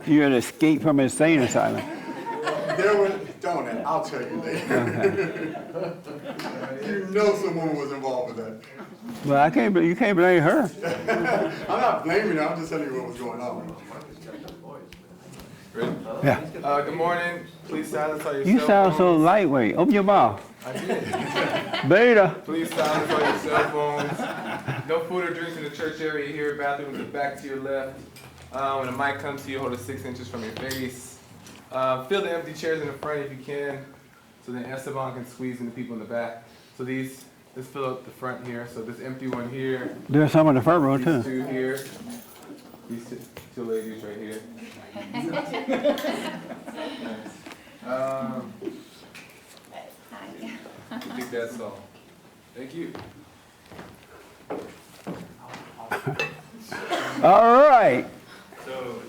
You're an escape from insane asylum. There was, don't it? I'll tell you later. You know someone was involved with that. Well, you can't blame her. I'm not blaming her, I'm just telling you what was going on. Ready? Yeah. Good morning. Please silence all your You cell sound so phones. lightweight. Open your mouth. I did. Beta. Please silence all your cell phones. No food or drinks in the church area here. Bathroom is back to your left. When the mic comes to you, hold it 6 inches from your face. Fill the empty chairs in the front if you can, so then Esteban can squeeze in the people in the back. So let's fill up the front here. So this empty one here, There's some in the front row, these too. two here, these two ladies right here. I think that's all. Thank you. All right. So,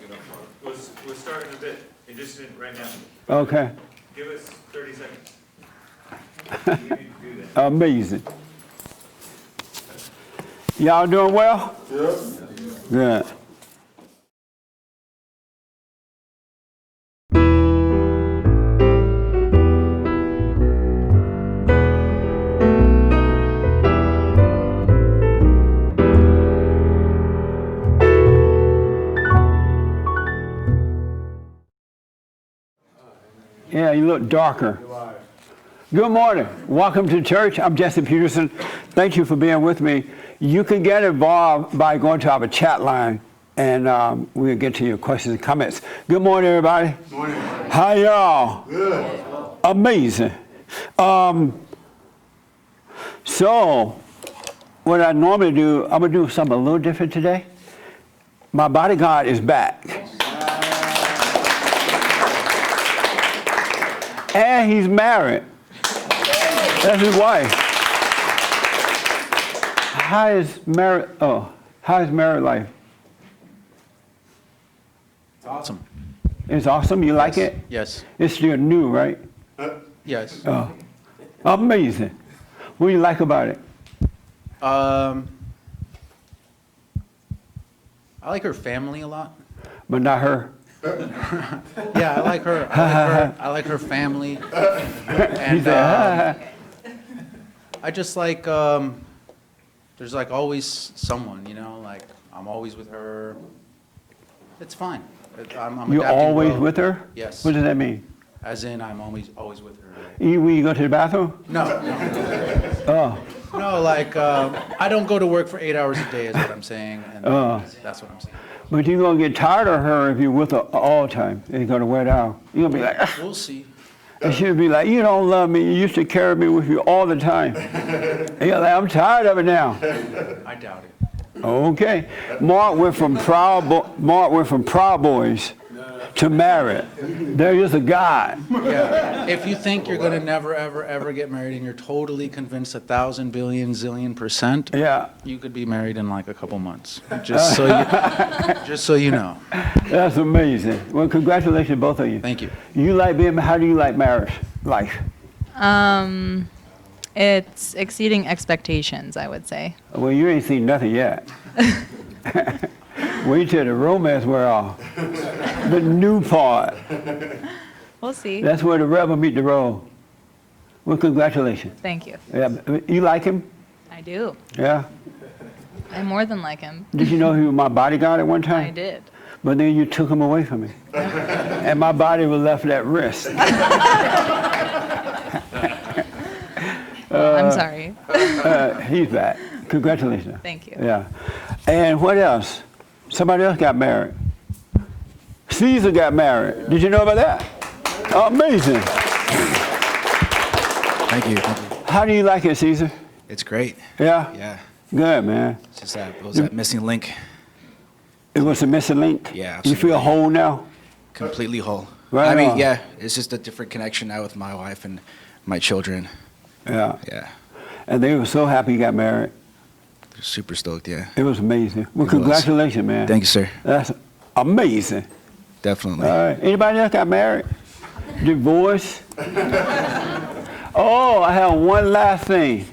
we're starting a bit indistant right now. Okay. Give us 30 seconds. You need to do that. Amazing. Y'all doing well? Yes. Good. Yeah, you look darker. Good morning. Welcome to church. I'm Jesse Peterson. Thank you for being with me. You can get involved by going to our chat line, and we'll get to your questions and comments. Good morning, everybody. Good morning. How y'all? Good. Amazing. So, what I normally do, I'm going to do something a little different today. My bodyguard is back. And he's married. That's his wife. How is married life? It's awesome. It's awesome. You like it? Yes. It's still new, right? Yes. Oh, amazing. What do you like about it? I like her family a lot. But not her. Yeah, I like her. I like her family. He And said, I just like, there's like always someone, you know, like I'm always with her. It's fine. I'm You're adapting always well. with her? Yes. What does that mean? As in, I'm always with her. When you go to the bathroom? No, Oh, no, like, I don't go to work for 8 hours a day is what I'm saying. And that's what I'm saying. but you're going to get tired of her if you're with her all the time. And you're going to wear down. You're going to be like, We'll see. and she'll be like, you don't love me. You used to carry me with you all the time. And you're like, I'm tired of it now. I doubt it. Okay. Mark went from Proud Boys to married. There is a God. Yeah. If you think you're going to never, ever, ever get married and you're totally convinced 1,000 billion zillion %, Yeah, you could be married in like a couple months. Just so you know. that's amazing. Well, congratulations, both of you. Thank you. How do you like marriage life? It's exceeding expectations, I would say. Well, you ain't seen nothing yet. Wait till the romance wear off. The new part. We'll see. That's where the rubber meet the road. Well, congratulations. Thank you. Yeah, you like him? I do. Yeah. I more than like him. Did you know he was my bodyguard at one time? I did. But then you took him away from me. And my body was left at risk. I'm sorry. He's back. Congratulations. Thank you. Yeah. And what else? Somebody else got married. Caesar got married. Did you know about that? Amazing. Thank you. How do you like it, Caesar? It's great. Yeah? Yeah. Good, man. It's just that, it was that missing link. It was a missing link? Yeah, You feel absolutely. whole now? Completely whole. Right I mean, on. yeah, it's just a different connection now with my wife and my children. Yeah. Yeah. And they were so happy you got married. They're super stoked, yeah. It was amazing. Well, It was. congratulations, man. Thank you, sir. That's amazing. Definitely. All right. Anybody else got married? Divorce? Oh, I have one last thing.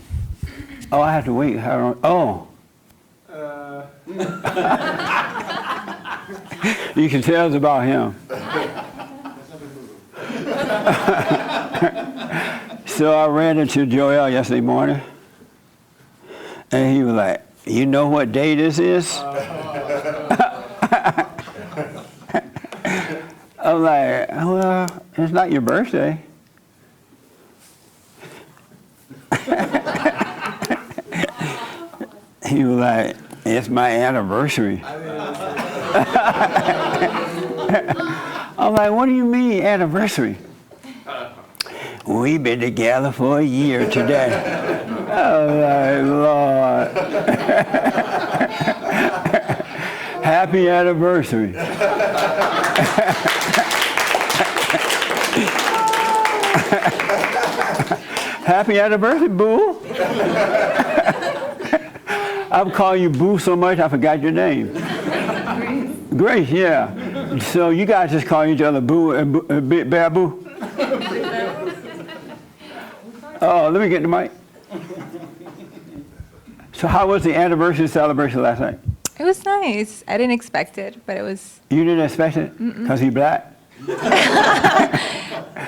Oh, I have to wait. How long? Oh. You can tell it's about him. So I ran into Joel yesterday morning, and he was like, "You know what day this is?" I'm like, "Well, it's not your birthday." He was like, "It's my anniversary." I'm like, "What do you mean anniversary?" "We've been together for a year today." I'm like, "Lord." Happy anniversary. Happy anniversary, Boo. I've called you Boo so much I forgot your name. Grace, yeah. So you guys just call each other Boo and Bear Boo? Oh, let me get the mic. So how was the anniversary celebration last night? It was nice. I didn't expect it, but it was. You didn't expect it? Because he black?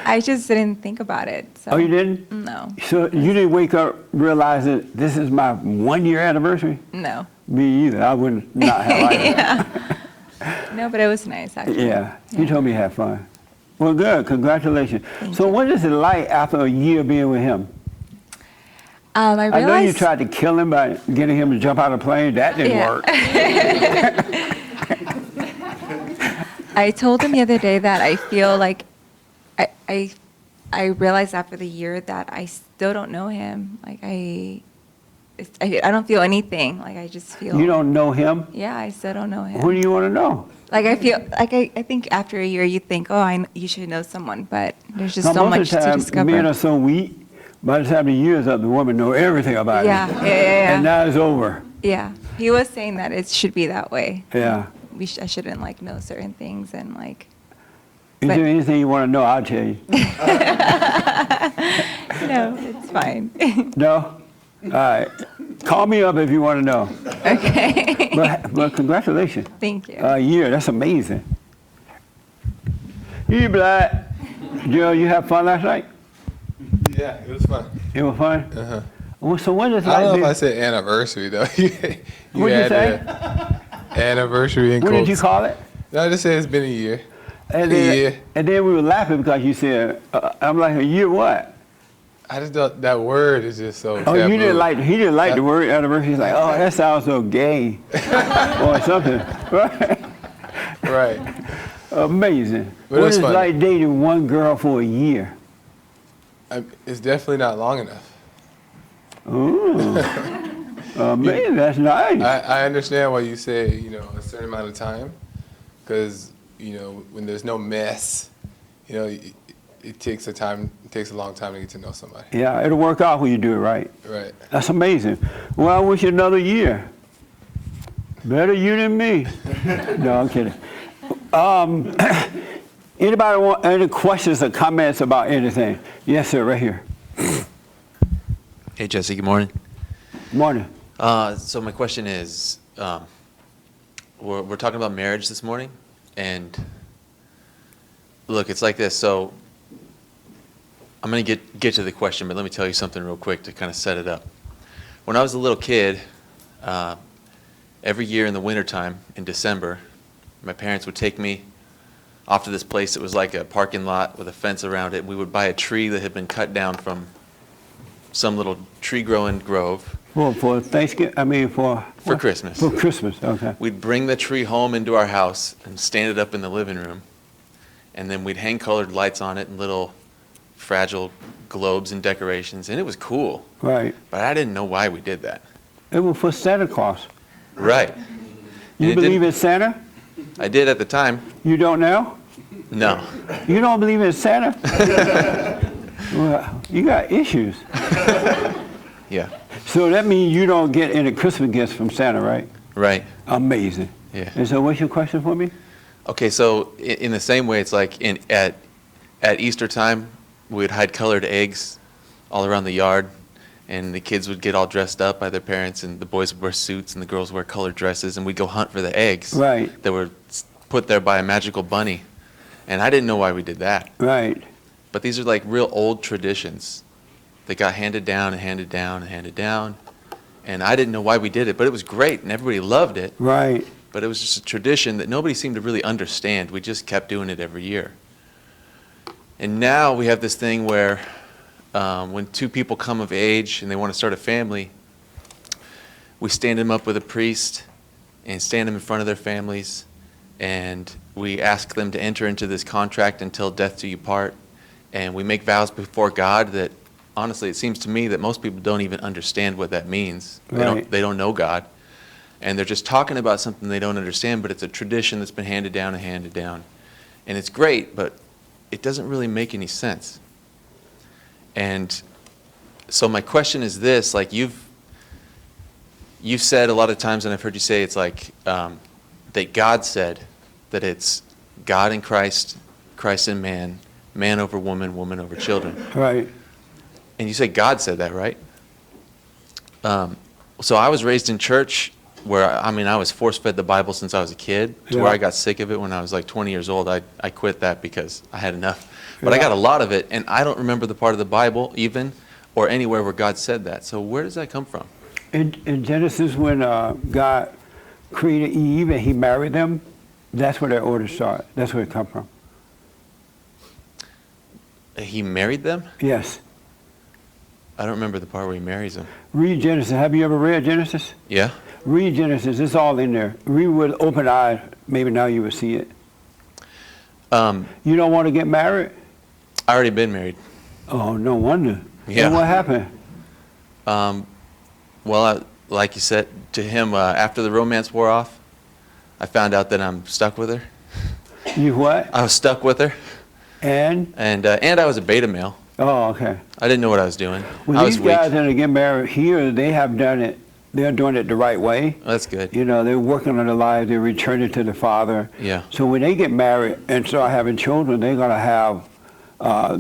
I just didn't think about it. So. Oh, you didn't? No, So you didn't wake up realizing this is my 1 year anniversary? no, Me either. I wouldn't not have liked it. no. But it was nice, actually. Yeah, you told me you had fun. Well, good. Congratulations. So what is it like after a year being with him? I I know you realized. tried to kill him by getting him to jump out of the plane. That didn't Yeah. work. I told him the other day that I feel like I realized after the year that I still don't know him. Like I don't feel anything. Like I just feel. You don't know him? Yeah, I still don't know him. Who do you want to know? Like I feel like I think after a year you think, oh, you should know someone, but there's just Now, so most much of the to time, discover. men are so weak. By the time the year's up, the woman know everything about Yeah, him. yeah. And now it's over. Yeah, he was saying that it should be that way. Yeah. I shouldn't like know certain things and like. Is But- there anything you want to know? I'll tell you. No, it's fine. No? All right. Call me up if you want to know. Okay. But congratulations. Thank you. A year, that's amazing. You black. Joe, you have fun last night? Yeah, it was fun. It was fun? Uh-huh. Well, so what is it I don't know like if I being- said anniversary though. What'd you say? Anniversary in What quotes. did you call it? No, I just said it's been a year. And Yeah. then we were laughing because you said, I'm like, a year what? I just thought that word is just so. Oh, you taboo. didn't like, he didn't like the word anniversary. He's like, oh, that sounds so gay. Or something. Right? Right. Amazing. But it What was is it fun. like dating one girl for a year? It's definitely not long enough. Ooh. Amazing, that's nice. I understand why you say, a certain amount of time, because, when there's no mess, it takes a long time to get to know somebody. Yeah, it'll work out when you do it right. Right. That's amazing. Well, I wish you another year. Better you than me. No, I'm kidding. Anybody want any questions or comments about anything? Yes, sir, right here. Hey, Jesse, good morning. Morning. So my question is, we're talking about marriage this morning, and look, it's like this. So I'm going to get to the question, but let me tell you something real quick to kind of set it up. When I was a little kid, every year in the wintertime, in December, my parents would take me off to this place. It was like a parking lot with a fence around it. We would buy a tree that had been cut down from some little tree-growing grove For Thanksgiving, for Christmas. For Christmas, okay. We'd bring the tree home into our house and stand it up in the living room, and then we'd hang colored lights on it and little fragile globes and decorations, and it was cool. Right. But I didn't know why we did that. It was for Santa Claus. Right. You it believe didn't- in Santa? I did at the time. You don't now? No. You don't believe in Santa? Well, you got issues. Yeah. So that means you don't get any Christmas gifts from Santa, right? Right. Amazing. Yeah. And so what's your question for me? Okay, so in the same way, it's like at Easter time, we would hide colored eggs all around the yard, and the kids would get all dressed up by their parents, and the boys would wear suits, and the girls wear colored dresses, and we'd go hunt for the eggs Right. that were put there by a magical bunny. And I didn't know why we did that. Right. But these are like real old traditions that got handed down and handed down and handed down. And I didn't know why we did it, but it was great and everybody loved it. Right. But it was just a tradition that nobody seemed to really understand. We just kept doing it every year. And now we have this thing where when two people come of age and they want to start a family, we stand them up with a priest and stand them in front of their families, and we ask them to enter into this contract until death do you part. And we make vows before God that, honestly, it seems to me that most people don't even understand what that means. Right. They don't know God. And they're just talking about something they don't understand, but it's a tradition that's been handed down and handed down. And it's great, but it doesn't really make any sense. And so my question is this, like you've said a lot of times, and I've heard you say it's like that God said that it's God and Christ, Christ and man, man over woman, woman over children. Right. And you say God said that, right? So I was raised in church where, I mean, I was force-fed the Bible since I was a kid, to where Yeah. I got sick of it when I was like 20 years old. I quit that because I had enough. But I got a lot of it, and I don't remember the part of the Bible even, or anywhere where God said that. So where does that come from? In Genesis, when God created Eve and he married them, that's where that order started. That's where it come from. He married them? Yes. I don't remember the part where he marries them. Read Genesis. Have you ever read Genesis? Yeah? Read Genesis. It's all in there. Read with open eyes. Maybe now you will see it. You don't want to get married? I already been married. Oh, no wonder. Yeah. And what happened? Well, like you said, to him, after the romance wore off, I found out that I'm stuck with her. You what? I was stuck with her, And? and I was a beta male. Oh, okay. I didn't know what I was doing. Well, I was these weak. guys that get married here, they have done it. They're doing it the right way. Oh, that's good. You know, they're working on their lives. They're returning to the Father. Yeah. So when they get married and start having children, they're going to have,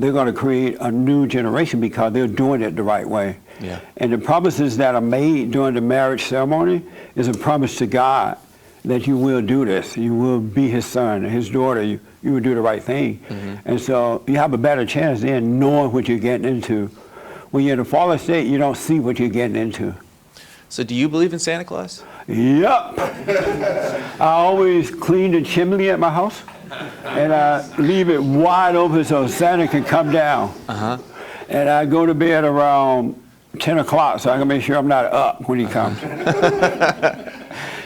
they're going to create a new generation because they're doing it the right way. Yeah. And the promises that are made during the marriage ceremony is a promise to God that you will do this. You will be his son and his daughter. You will do the right thing. Mm-hmm. And so you have a better chance then knowing what you're getting into. When you're in a fallen state, you don't see what you're getting into. So do you believe in Santa Claus? Yep. I always clean the chimney at my house, and I leave it wide open so Santa can come down. Uh-huh. And I go to bed around 10 o'clock so I can make sure I'm not up when he comes.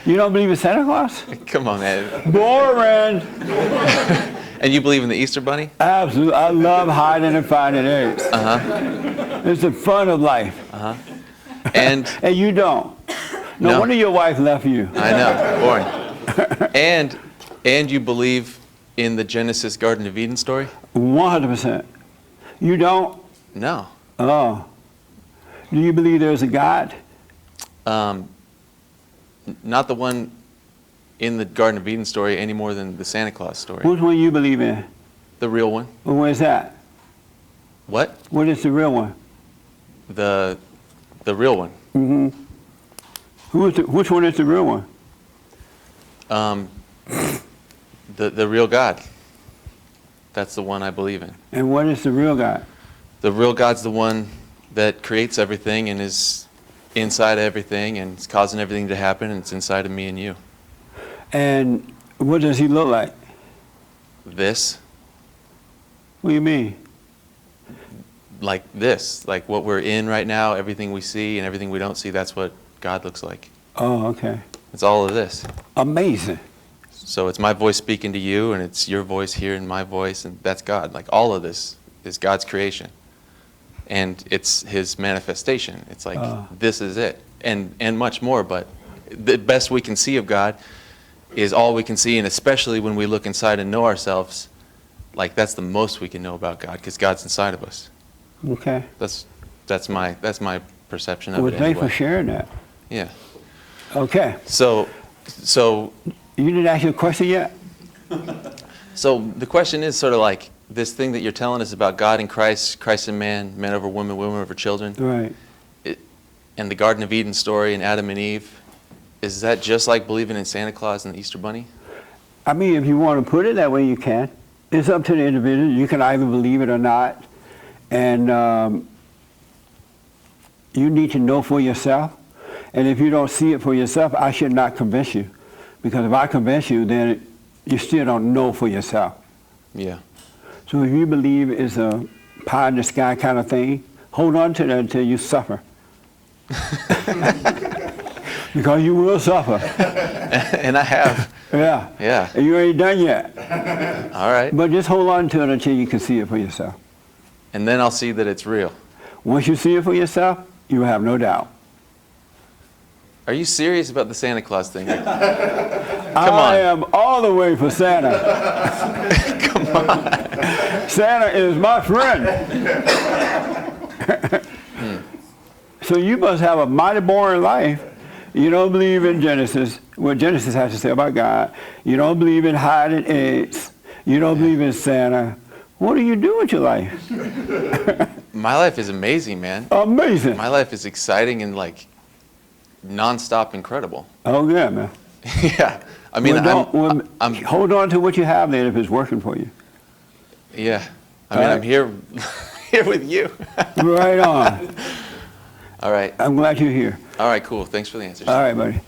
You don't believe in Santa Claus? Come on, man. Boring. And you believe in the Easter Bunny? Absolutely. I love hiding and finding eggs. Uh-huh. It's the fun of life. Uh-huh. And And you don't. No No. wonder your wife left you. I know, boring. And you believe in the Genesis Garden of Eden story? 100%. You don't? No. Oh. Do you believe there's a God? Not the one in the Garden of Eden story any more than the Santa Claus story. Which one you believe in? The real one. Well, where's that? What? What is the real one? The real one. Mm-hmm. Which one is the real one? The real God. That's the one I believe in. And what is the real God? The real God's the one that creates everything and is inside of everything and is causing everything to happen, and it's inside of me and you. And what does he look like? This, What do you mean? like this, like what we're in right now, everything we see and everything we don't see, that's what God looks like. Oh, okay. It's all of this. Amazing. So it's my voice speaking to you, and it's your voice hearing my voice, and that's God. Like all of this is God's creation. And it's his manifestation. It's like, this is it. And much more, but the best we can see of God is all we can see, and especially when we look inside and know ourselves, like that's the most we can know about God, because God's inside of us. Okay. That's my perception of Well, it thanks for anyway. sharing that. Yeah. Okay. So You didn't ask your question yet? So the question is sort of like this thing that you're telling us about God and Christ, Christ and man, men over women, women over children, Right. and the Garden of Eden story and Adam and Eve. Is that just like believing in Santa Claus and the Easter Bunny? I mean, if you want to put it that way, you can. It's up to the individual. You can either believe it or not. And you need to know for yourself. And if you don't see it for yourself, I should not convince you. Because if I convince you, then you still don't know for yourself. Yeah. So if you believe it's a pie in the sky kind of thing, hold on to that until you suffer. Because you will suffer. And I have. Yeah. Yeah. And you ain't done yet. All right. But just hold on to it until you can see it for yourself. And then I'll see that it's real. Once you see it for yourself, you will have no doubt. Are you serious about the Santa Claus thing? Come I on. am all the way for Santa. Come on. Santa is my friend. So you must have a mighty boring life. You don't believe in Genesis, what Genesis has to say about God. You don't believe in hiding eggs. You don't believe in Santa. What do you do with your life? My life is amazing, man. Amazing. My life is exciting and like nonstop incredible. Oh, yeah, man. Yeah. I mean, I'm hold on to what you have then if it's working for you. yeah. I mean, All right. I'm here with you. Right on. All right. I'm glad you're here. All right, cool. Thanks for the answers. All right, buddy.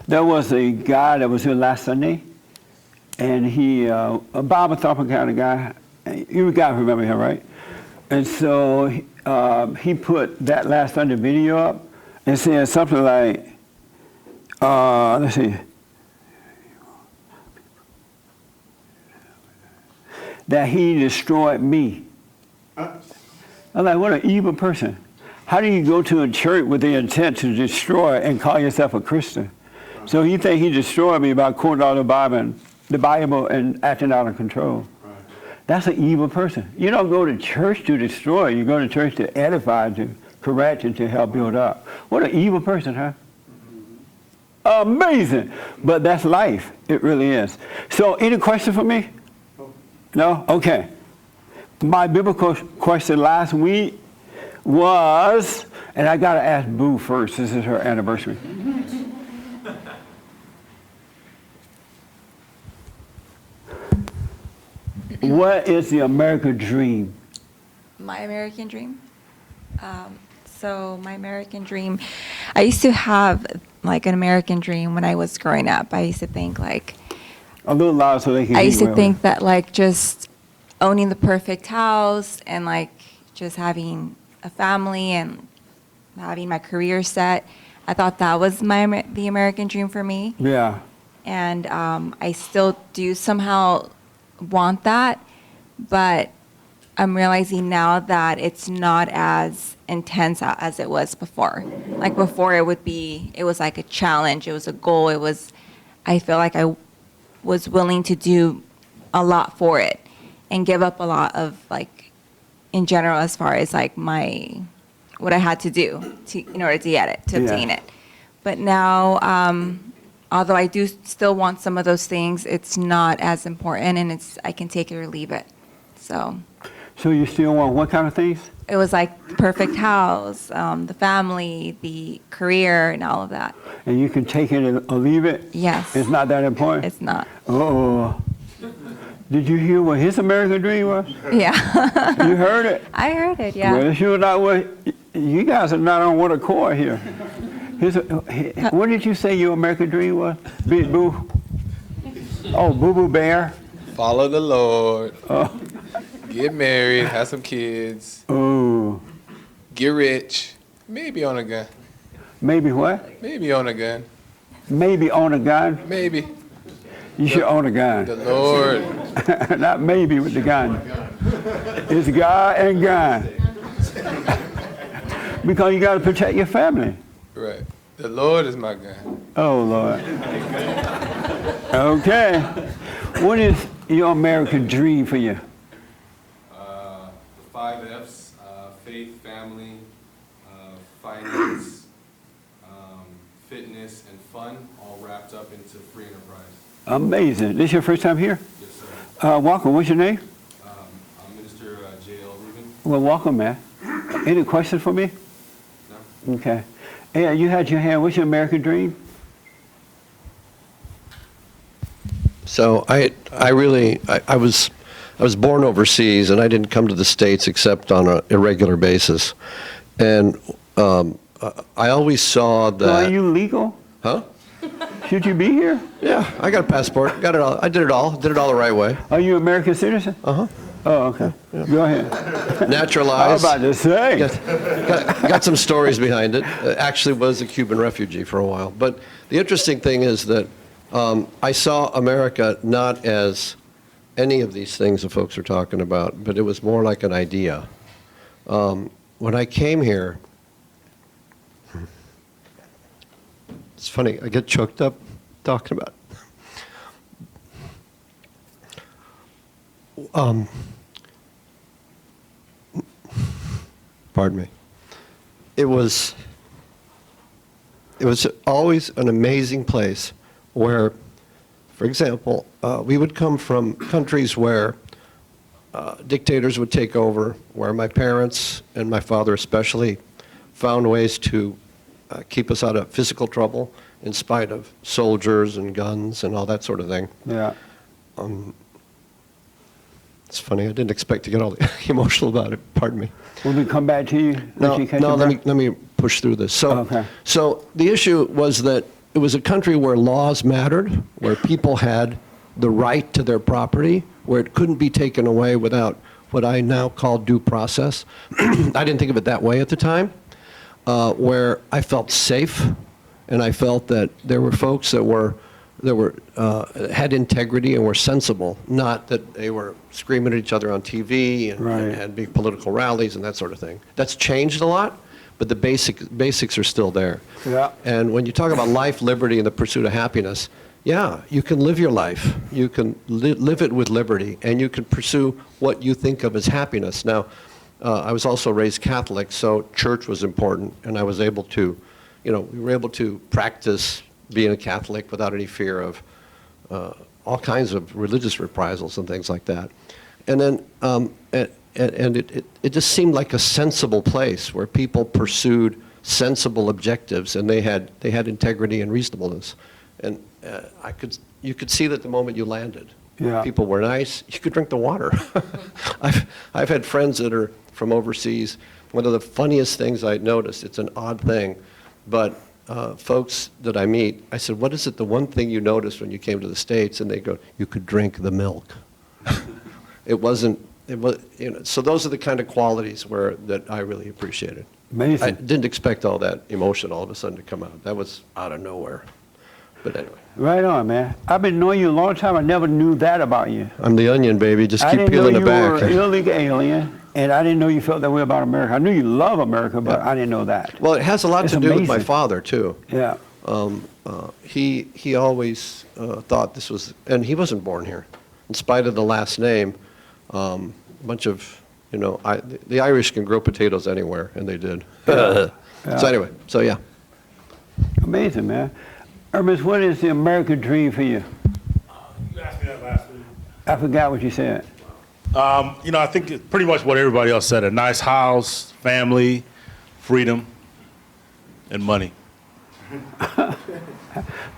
There was a guy that was here last Sunday, and he, a Bible thumping kind of guy. You guys remember him, right? And so he put that last Sunday video up and said something like, let's see, that he destroyed me. I'm like, what an evil person. How do you go to a church with the intent to destroy and call yourself a Christian? So you think he destroyed me by quoting all the Bible and acting out of control. That's an evil person. You don't go to church to destroy. You go to church to edify, to correct, and to help build up. What an evil person, huh? Amazing. But that's life. It really is. So any question for me? No? Okay. My biblical question last week was, and I got to ask Boo first. This is her anniversary. What is the American dream? My American dream? So my American dream, I used to have like an American dream when I was growing up. I used to think like, A little louder so they can I hear used to well. think that like just owning the perfect house and like just having a family and having my career set. I thought that was the American dream for me. Yeah. And I still do somehow want that, but I'm realizing now that it's not as intense as it was before. Like before it was like a challenge, it was a goal, I feel like I was willing to do a lot for it and give up a lot of like, in general, as far as like what I had to do in order to get it, to obtain it. But now, although I do still want some of those things, it's not as important, and I can take it or leave it. So So you still want what kind of things? it was like the perfect house, the family, the career, and all of that. And you can take it or leave it? Yes. It's not that important? It's not. Oh. Did you hear what his American dream was? Yeah. You heard it? I heard it, Well, yeah. it's sure not what, you guys are not on one accord here. What did you say your American dream was? Big Boo? Oh, Boo Boo Bear? Follow the Lord. Oh. Get married. Have some kids. Oh. Get rich. Maybe own a gun. Maybe what? Maybe own a gun. Maybe own a gun? Maybe. You should own a The gun. Lord. Not maybe with the gun. It's God and gun. Because you got to protect your family. Right. The Lord is my gun. Oh, Lord. Okay. What is your American dream for you? The 5 F's, faith, family, finance, fitness, and fun, all wrapped up into free enterprise. Amazing. This your first time here? Yes, sir. Welcome. What's your name? I'm Minister J.L. Rubin. Well, welcome, man. Any questions for me? No? Okay. Yeah, you had your hand. What's your American dream? So I was born overseas, and I didn't come to the States except on an irregular basis. And I always saw So are that. you legal? Huh? Should you be here? Yeah, I got a passport. Got it all. I did it all. Did it all the right way. Are you American citizen? Uh-huh. Oh, okay. Go ahead. I was Naturalized. about to say. Got some stories behind it. Actually was a Cuban refugee for a while. But the interesting thing is that I saw America not as any of these things that folks are talking about, but it was more like an idea. When I came here, it's funny, I get choked up talking about it. Pardon me. It was always an amazing place where, for example, we would come from countries where dictators would take over, where my parents and my father especially found ways to keep us out of physical trouble in spite of soldiers and guns and all that sort of thing. Yeah. It's funny, I didn't expect to get all emotional about it, pardon me. Will we come back to you? No, let me push through this. Okay. So the issue was that it was a country where laws mattered, where people had the right to their property, where it couldn't be taken away without what I now call due process. I didn't think of it that way at the time, where I felt safe, and I felt that there were folks that had integrity and were sensible, not that they were screaming at each other on TV and Right. had big political rallies and that sort of thing. That's changed a lot, but the basics are still there. Yeah. And when you talk about life, liberty, and the pursuit of happiness, yeah, you can live your life. You can live it with liberty, and you can pursue what you think of as happiness. Now, I was also raised Catholic, so church was important, and I was able to, we were able to practice being a Catholic without any fear of all kinds of religious reprisals and things like that. And then, it just seemed like a sensible place where people pursued sensible objectives, and they had integrity and reasonableness. And you could see that the moment you landed. Yeah. People were nice. You could drink the water. I've had friends that are from overseas. One of the funniest things I noticed, it's an odd thing, but folks that I meet, I said, what is it, the one thing you noticed when you came to the States? And they go, you could drink the milk. It was, so those are the kind of qualities that I really appreciated. Amazing. I didn't expect all that emotion all of a sudden to come out. That was out of nowhere. But anyway, Right on, man. I've been knowing you a long time. I never knew that about you. I'm the onion, baby. Just I keep didn't know peeling you it back. were an illegal alien, and I didn't know you felt that way about America. I knew you love America, but I didn't know that. Well, it has a lot It's to do with my amazing. father, too. Yeah. He always thought this was, and he wasn't born here. In spite of the last name, a bunch of, the Irish can grow potatoes anywhere, and they did. So anyway, so yeah. Amazing, man. Ernest, what is the American dream for you? You asked me that last week. I forgot what you said. I think it's pretty much what everybody else said. A nice house, family, freedom, and money.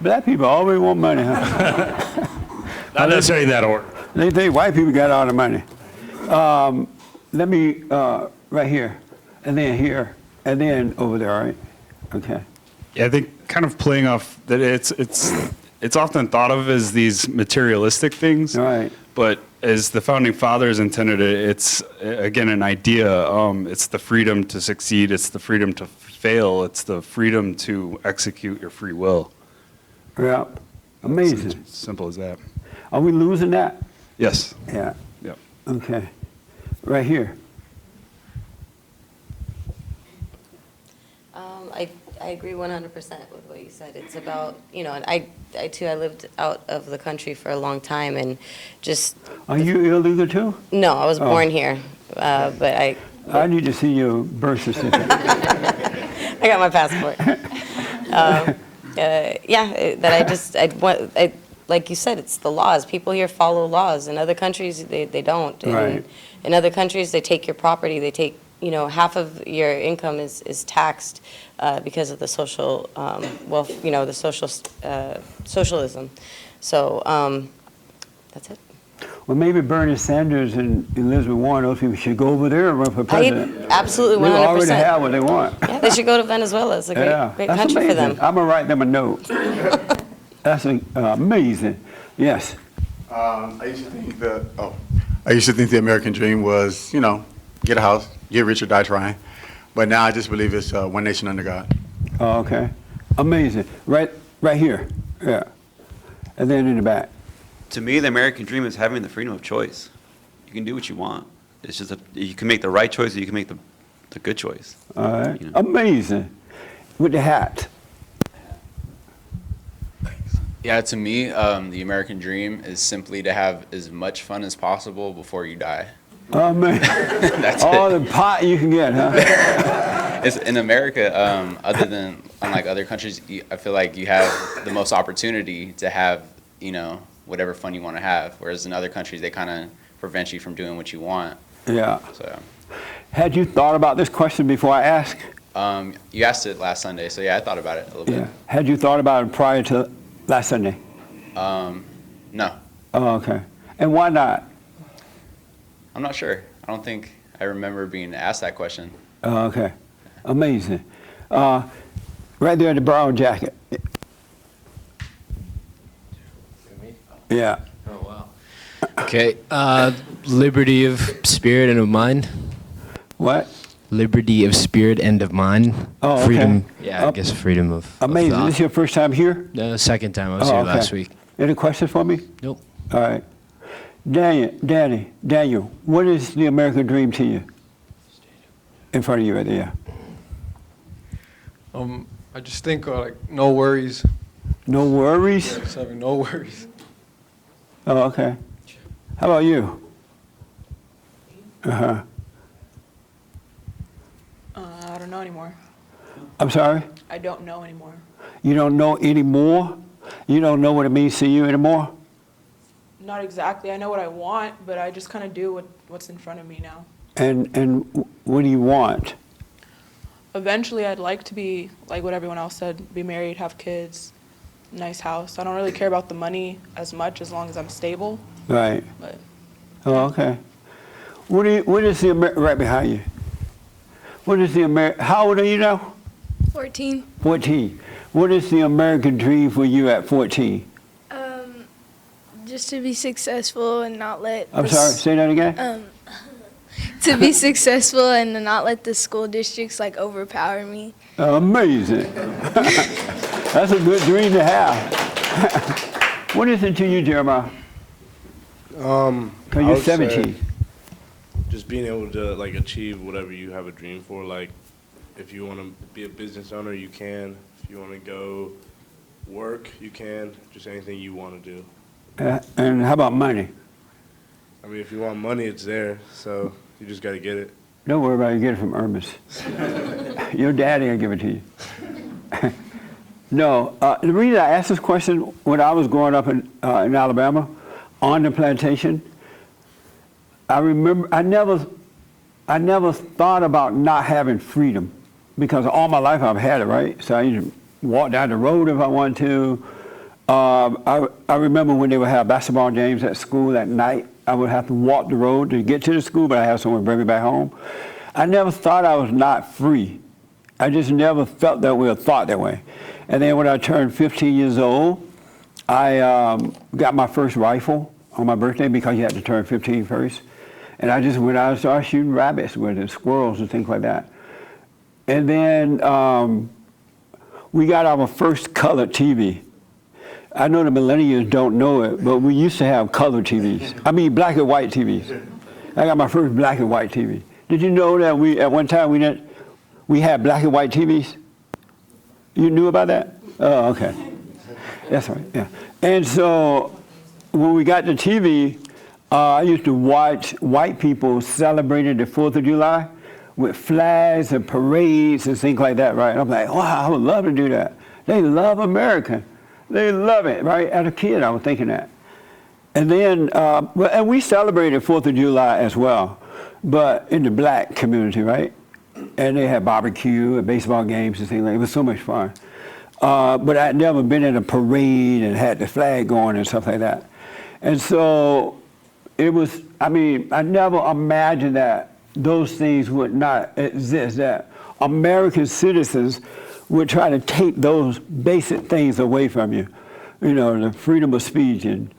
Black people always want money, huh? Not necessarily in that order. They think white people got all the money. Let me, right here, and then here, and then over there, all right? Okay. Yeah, I think kind of playing off that it's often thought of as these materialistic things, Right. but as the founding fathers intended it, it's again an idea. It's the freedom to succeed. It's the freedom to fail. It's the freedom to execute your free will. Yeah. Amazing. It's simple as that. Are we losing that? Yes. Yeah. Yep. Okay. Right here. I agree 100% with what you said. It's about, and I too, I lived out of the country for a long time, and just. Are you illegal too? No, I was Oh. born here, but I need to see your birth certificate. I got my passport. Like you said, it's the laws. People here follow laws. In other countries, they don't. Right. In other countries, they take your property. They take, half of your income is taxed because of the social, the social socialism. So That's it. Well, maybe Bernie Sanders and Elizabeth Warren, those people should go over there and run for president. Absolutely, They 100%. already have what they want. Yeah, they should go to Venezuela. It's a great That's country amazing. for them. I'm gonna write them a note. That's amazing. Yes. I used to think the American dream was, get a house, get rich or die trying. But now I just believe it's one nation under God. Oh, okay. Amazing. Right here. Yeah. And then in the back. To me, the American dream is having the freedom of choice. You can do what you want. It's just you can make the right choice, or you can make the good choice. All right. Amazing. With the hat. Yeah, to me, the American dream is simply to have as much fun as possible before you die. Oh, man. That's All it. the pot you can get, huh? It's in America, other than unlike other countries, I feel like you have the most opportunity to have, whatever fun you want to have. Whereas in other countries, they kind of prevent you from doing what you want. Yeah. So, Had you thought about this question before I asked? you asked it last Sunday, so yeah, I thought about it a little Yeah. bit. Had you thought about it prior to last Sunday? No, Oh, okay. And why not? I'm not sure. I don't think I remember being asked that question. Oh, okay. Amazing. Right there in the brown jacket. Yeah. Oh, wow. Okay. Liberty of spirit and of mind. What? Liberty of spirit and of mind. Oh, okay. Freedom. Yeah, I guess freedom of Amazing. thought. This is your first time here? The second time I was Oh, here okay. last week. Any questions for me? Nope. All right. Daniel, what is the American dream to you? In front of you right there. I just think like no worries. No worries? Yeah, just having no worries. Oh, okay. How about you? Uh-huh. I don't know anymore. I'm sorry? I don't know anymore. You don't know anymore? You don't know what it means to you anymore? Not exactly. I know what I want, but I just kind of do what's in front of me now. And what do you want? Eventually, I'd like to be, like what everyone else said, be married, have kids, nice house. I don't really care about the money as much as long as I'm stable. Right. But Oh, okay. What is the right behind you? What is the how old are you now? 14. 14. What is the American dream for you at 14? Just to be successful and not let. I'm sorry, say that again? To be successful and to not let the school districts like overpower me. Amazing. That's a good dream to have. What is it to you, Jeremiah? I Because you're would say 17. Just being able to like achieve whatever you have a dream for. Like, if you want to be a business owner, you can. If you want to go work, you can. Just anything you want to do. And how about money? I mean, if you want money, it's there. So you just got to get it. Don't worry about it. You get it from Ernest. Your daddy will give it to you. No, the reason I asked this question, when I was growing up in Alabama, on the plantation, I remember I never thought about not having freedom, because all my life I've had it, right? So I used to walk down the road if I wanted to. I remember when they would have basketball games at school at night, I would have to walk the road to get to the school, but I had someone bring me back home. I never thought I was not free. I just never felt that way or thought that way. And then when I turned 15 years old, I got my first rifle on my birthday, because you had to turn 15 first. And I just went out and started shooting rabbits with it, squirrels and things like that. And then we got our first color TV. I know the millennials don't know it, but we used to have color TVs. I mean, black and white TVs. I got my first black and white TV. Did you know that at one time we had black and white TVs? You knew about that? Oh, okay. That's right, yeah. And so when we got the TV, I used to watch white people celebrating the 4th of July with flags and parades and things like that, right? And I'm like, wow, I would love to do that. They love America. They love it, right? As a kid, I was thinking that. And then, and we celebrated 4th of July as well, but in the black community, right? And they had barbecue and baseball games and things like that. It was so much fun. But I'd never been in a parade and had the flag going and stuff like that. And so it was, I mean, I never imagined that those things would not exist, that American citizens would try to take those basic things away from you. You know, the freedom of speech and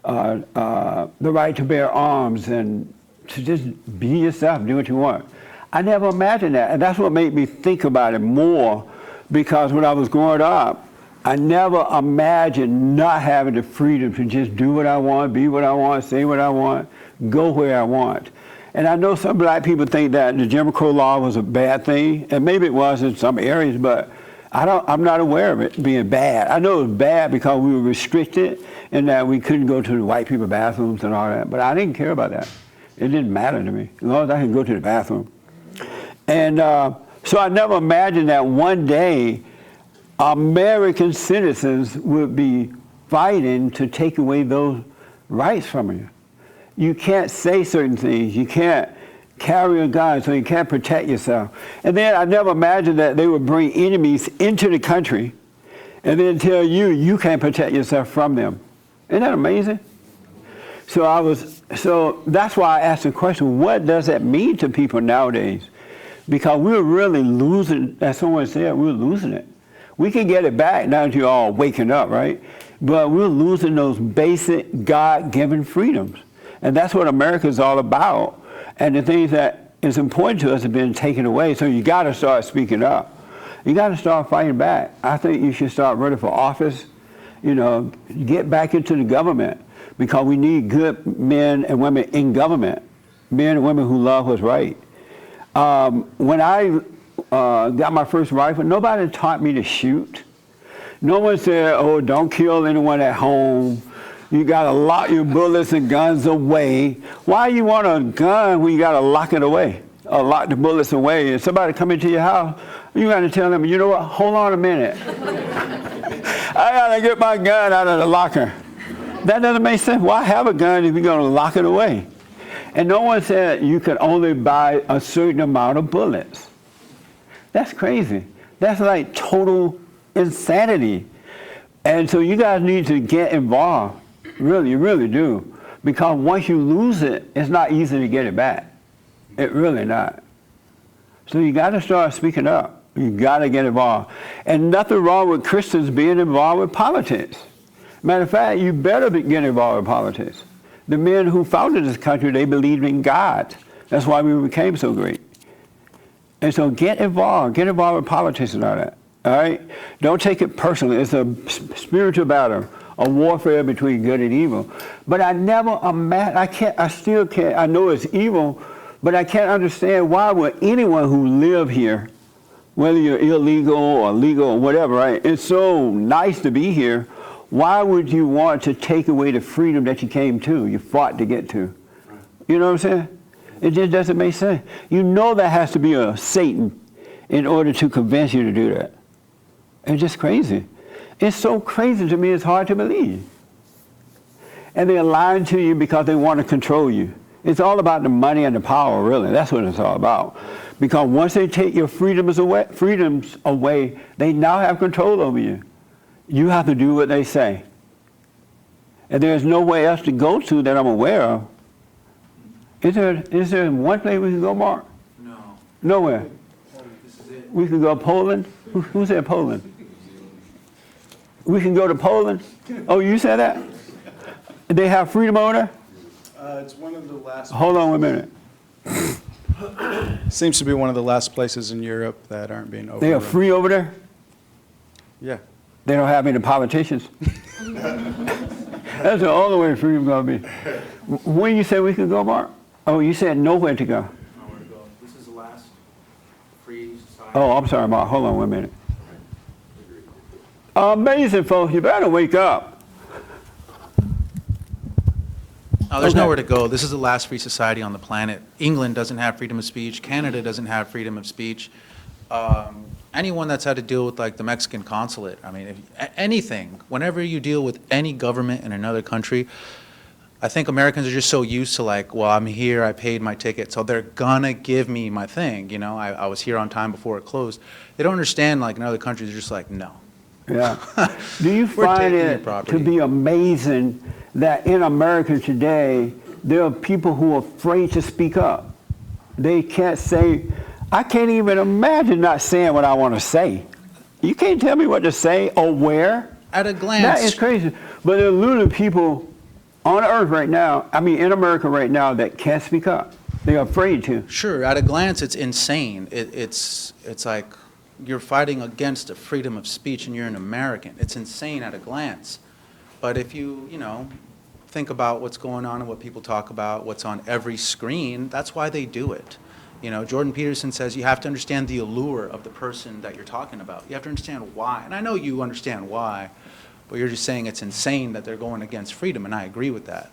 the right to bear arms and to just be yourself, do what you want. I never imagined that. And that's what made me think about it more, because when I was growing up, I never imagined not having the freedom to just do what I want, be what I want, say what I want, go where I want. And I know some black people think that the Jim Crow law was a bad thing, and maybe it was in some areas, but I'm not aware of it being bad. I know it was bad because we were restricted and that we couldn't go to the white people bathrooms and all that, but I didn't care about that. It didn't matter to me, as long as I could go to the bathroom. And so I never imagined that one day American citizens would be fighting to take away those rights from you. You can't say certain things. You can't carry a gun, so you can't protect yourself. And then I never imagined that they would bring enemies into the country and then tell you you can't protect yourself from them. Isn't that amazing? So that's why I asked the question, what does that mean to people nowadays? Because we're really losing, as someone said, we're losing it. We can get it back now that you're all waking up, right? But we're losing those basic God-given freedoms. And that's what America is all about. And the things that is important to us have been taken away. So you got to start speaking up. You got to start fighting back. I think you should start running for office. You know, get back into the government, because we need good men and women in government, men and women who love what's right. When I got my first rifle, nobody taught me to shoot. No one said, oh, don't kill anyone at home. You got to lock your bullets and guns away. Why you want a gun when you got to lock it away or lock the bullets away? If somebody come into your house, you got to tell them, you know what, hold on a minute. I got to get my gun out of the locker. That doesn't make sense. Why have a gun if you're going to lock it away? And no one said you could only buy a certain amount of bullets. That's crazy. That's like total insanity. And so you guys need to get involved. Really, you really do. Because once you lose it, it's not easy to get it back. It really not. So you got to start speaking up. You got to get involved. And nothing wrong with Christians being involved with politics. Matter of fact, you better get involved with politics. The men who founded this country, they believed in God. That's why we became so great. And so get involved with politics and all that. All right? Don't take it personally. It's a spiritual battle, a warfare between good and evil. But I never imagine, I still can't, I know it's evil, but I can't understand why would anyone who live here, whether you're illegal or legal or whatever, right? It's so nice to be here. Why would you want to take away the freedom that you came to, you fought to get to? You know what I'm saying? It just doesn't make sense. You know there has to be a Satan in order to convince you to do that. It's just crazy. It's so crazy to me, it's hard to believe. And they're lying to you because they want to control you. It's all about the money and the power, really. That's what it's all about. Because once they take your freedoms away, they now have control over you. You have to do what they say. And there's no way else to go to that I'm aware of. Is there one place we can go, Mark? No. Nowhere. This is it. We can go to Poland? Who said Poland? We can go to Poland? Oh, you said that? They have freedom over there? It's one of the last. Hold on 1 minute. Seems to be one of the last places in Europe that aren't being overrun. They are free over there? Yeah. They don't have any politicians? That's the only way freedom going to be. When you say we could go, Mark? Oh, you said nowhere to go. Nowhere to go. This is the last free society. Oh, I'm sorry, Mark. Hold on 1 minute. Amazing, folks. You better wake up. No, there's Okay. nowhere to go. This is the last free society on the planet. England doesn't have freedom of speech. Canada doesn't have freedom of speech. Anyone that's had to deal with like the Mexican consulate, I mean, anything, whenever you deal with any government in another country, I think Americans are just so used to like, well, I'm here, I paid my ticket, so they're gonna give me my thing, you know, I was here on time before it closed. They don't understand, like in other countries, they're just like, no. Yeah. Do you We're find taking your it to property. be amazing that in America today, there are people who are afraid to speak up? They can't say, I can't even imagine not saying what I want to say. You can't tell me what to say or where. At a glance. That is crazy. But there are literally people on earth right now, I mean in America right now, that can't speak up. They're afraid to. Sure, at a glance, it's insane. It's like you're fighting against the freedom of speech and you're an American. It's insane at a glance. But if you think about what's going on and what people talk about, what's on every screen, that's why they do it. Jordan Peterson says you have to understand the allure of the person that you're talking about. You have to understand why. And I know you understand why, but you're just saying it's insane that they're going against freedom, and I agree with that.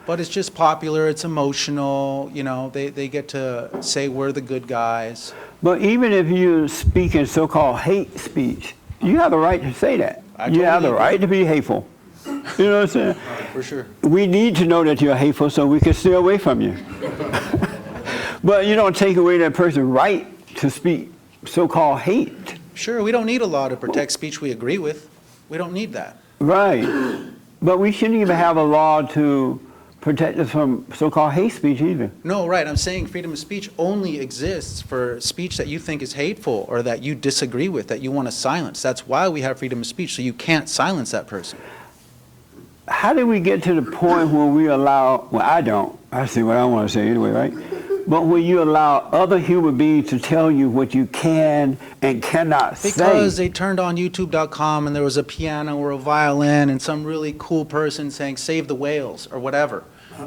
But it's just popular, it's emotional, they get to say we're the good guys. But even if you're speaking so-called hate speech, you have the right to say that. You have the right to be hateful. You know what I'm saying? For sure. We need to know that you're hateful so we can stay away from you. But you don't take away that person's right to speak so-called hate. Sure, we don't need a law to protect speech we agree with. We don't need that. Right. But we shouldn't even have a law to protect us from so-called hate speech either. No, right. I'm saying freedom of speech only exists for speech that you think is hateful or that you disagree with, that you want to silence. That's why we have freedom of speech, so you can't silence that person. How did we get to the point where we allow, well, I don't. I say what I want to say anyway, right? But when you allow other human beings to tell you what you can and cannot say. Because they turned on YouTube.com and there was a piano or a violin and some really cool person saying, save the whales or whatever.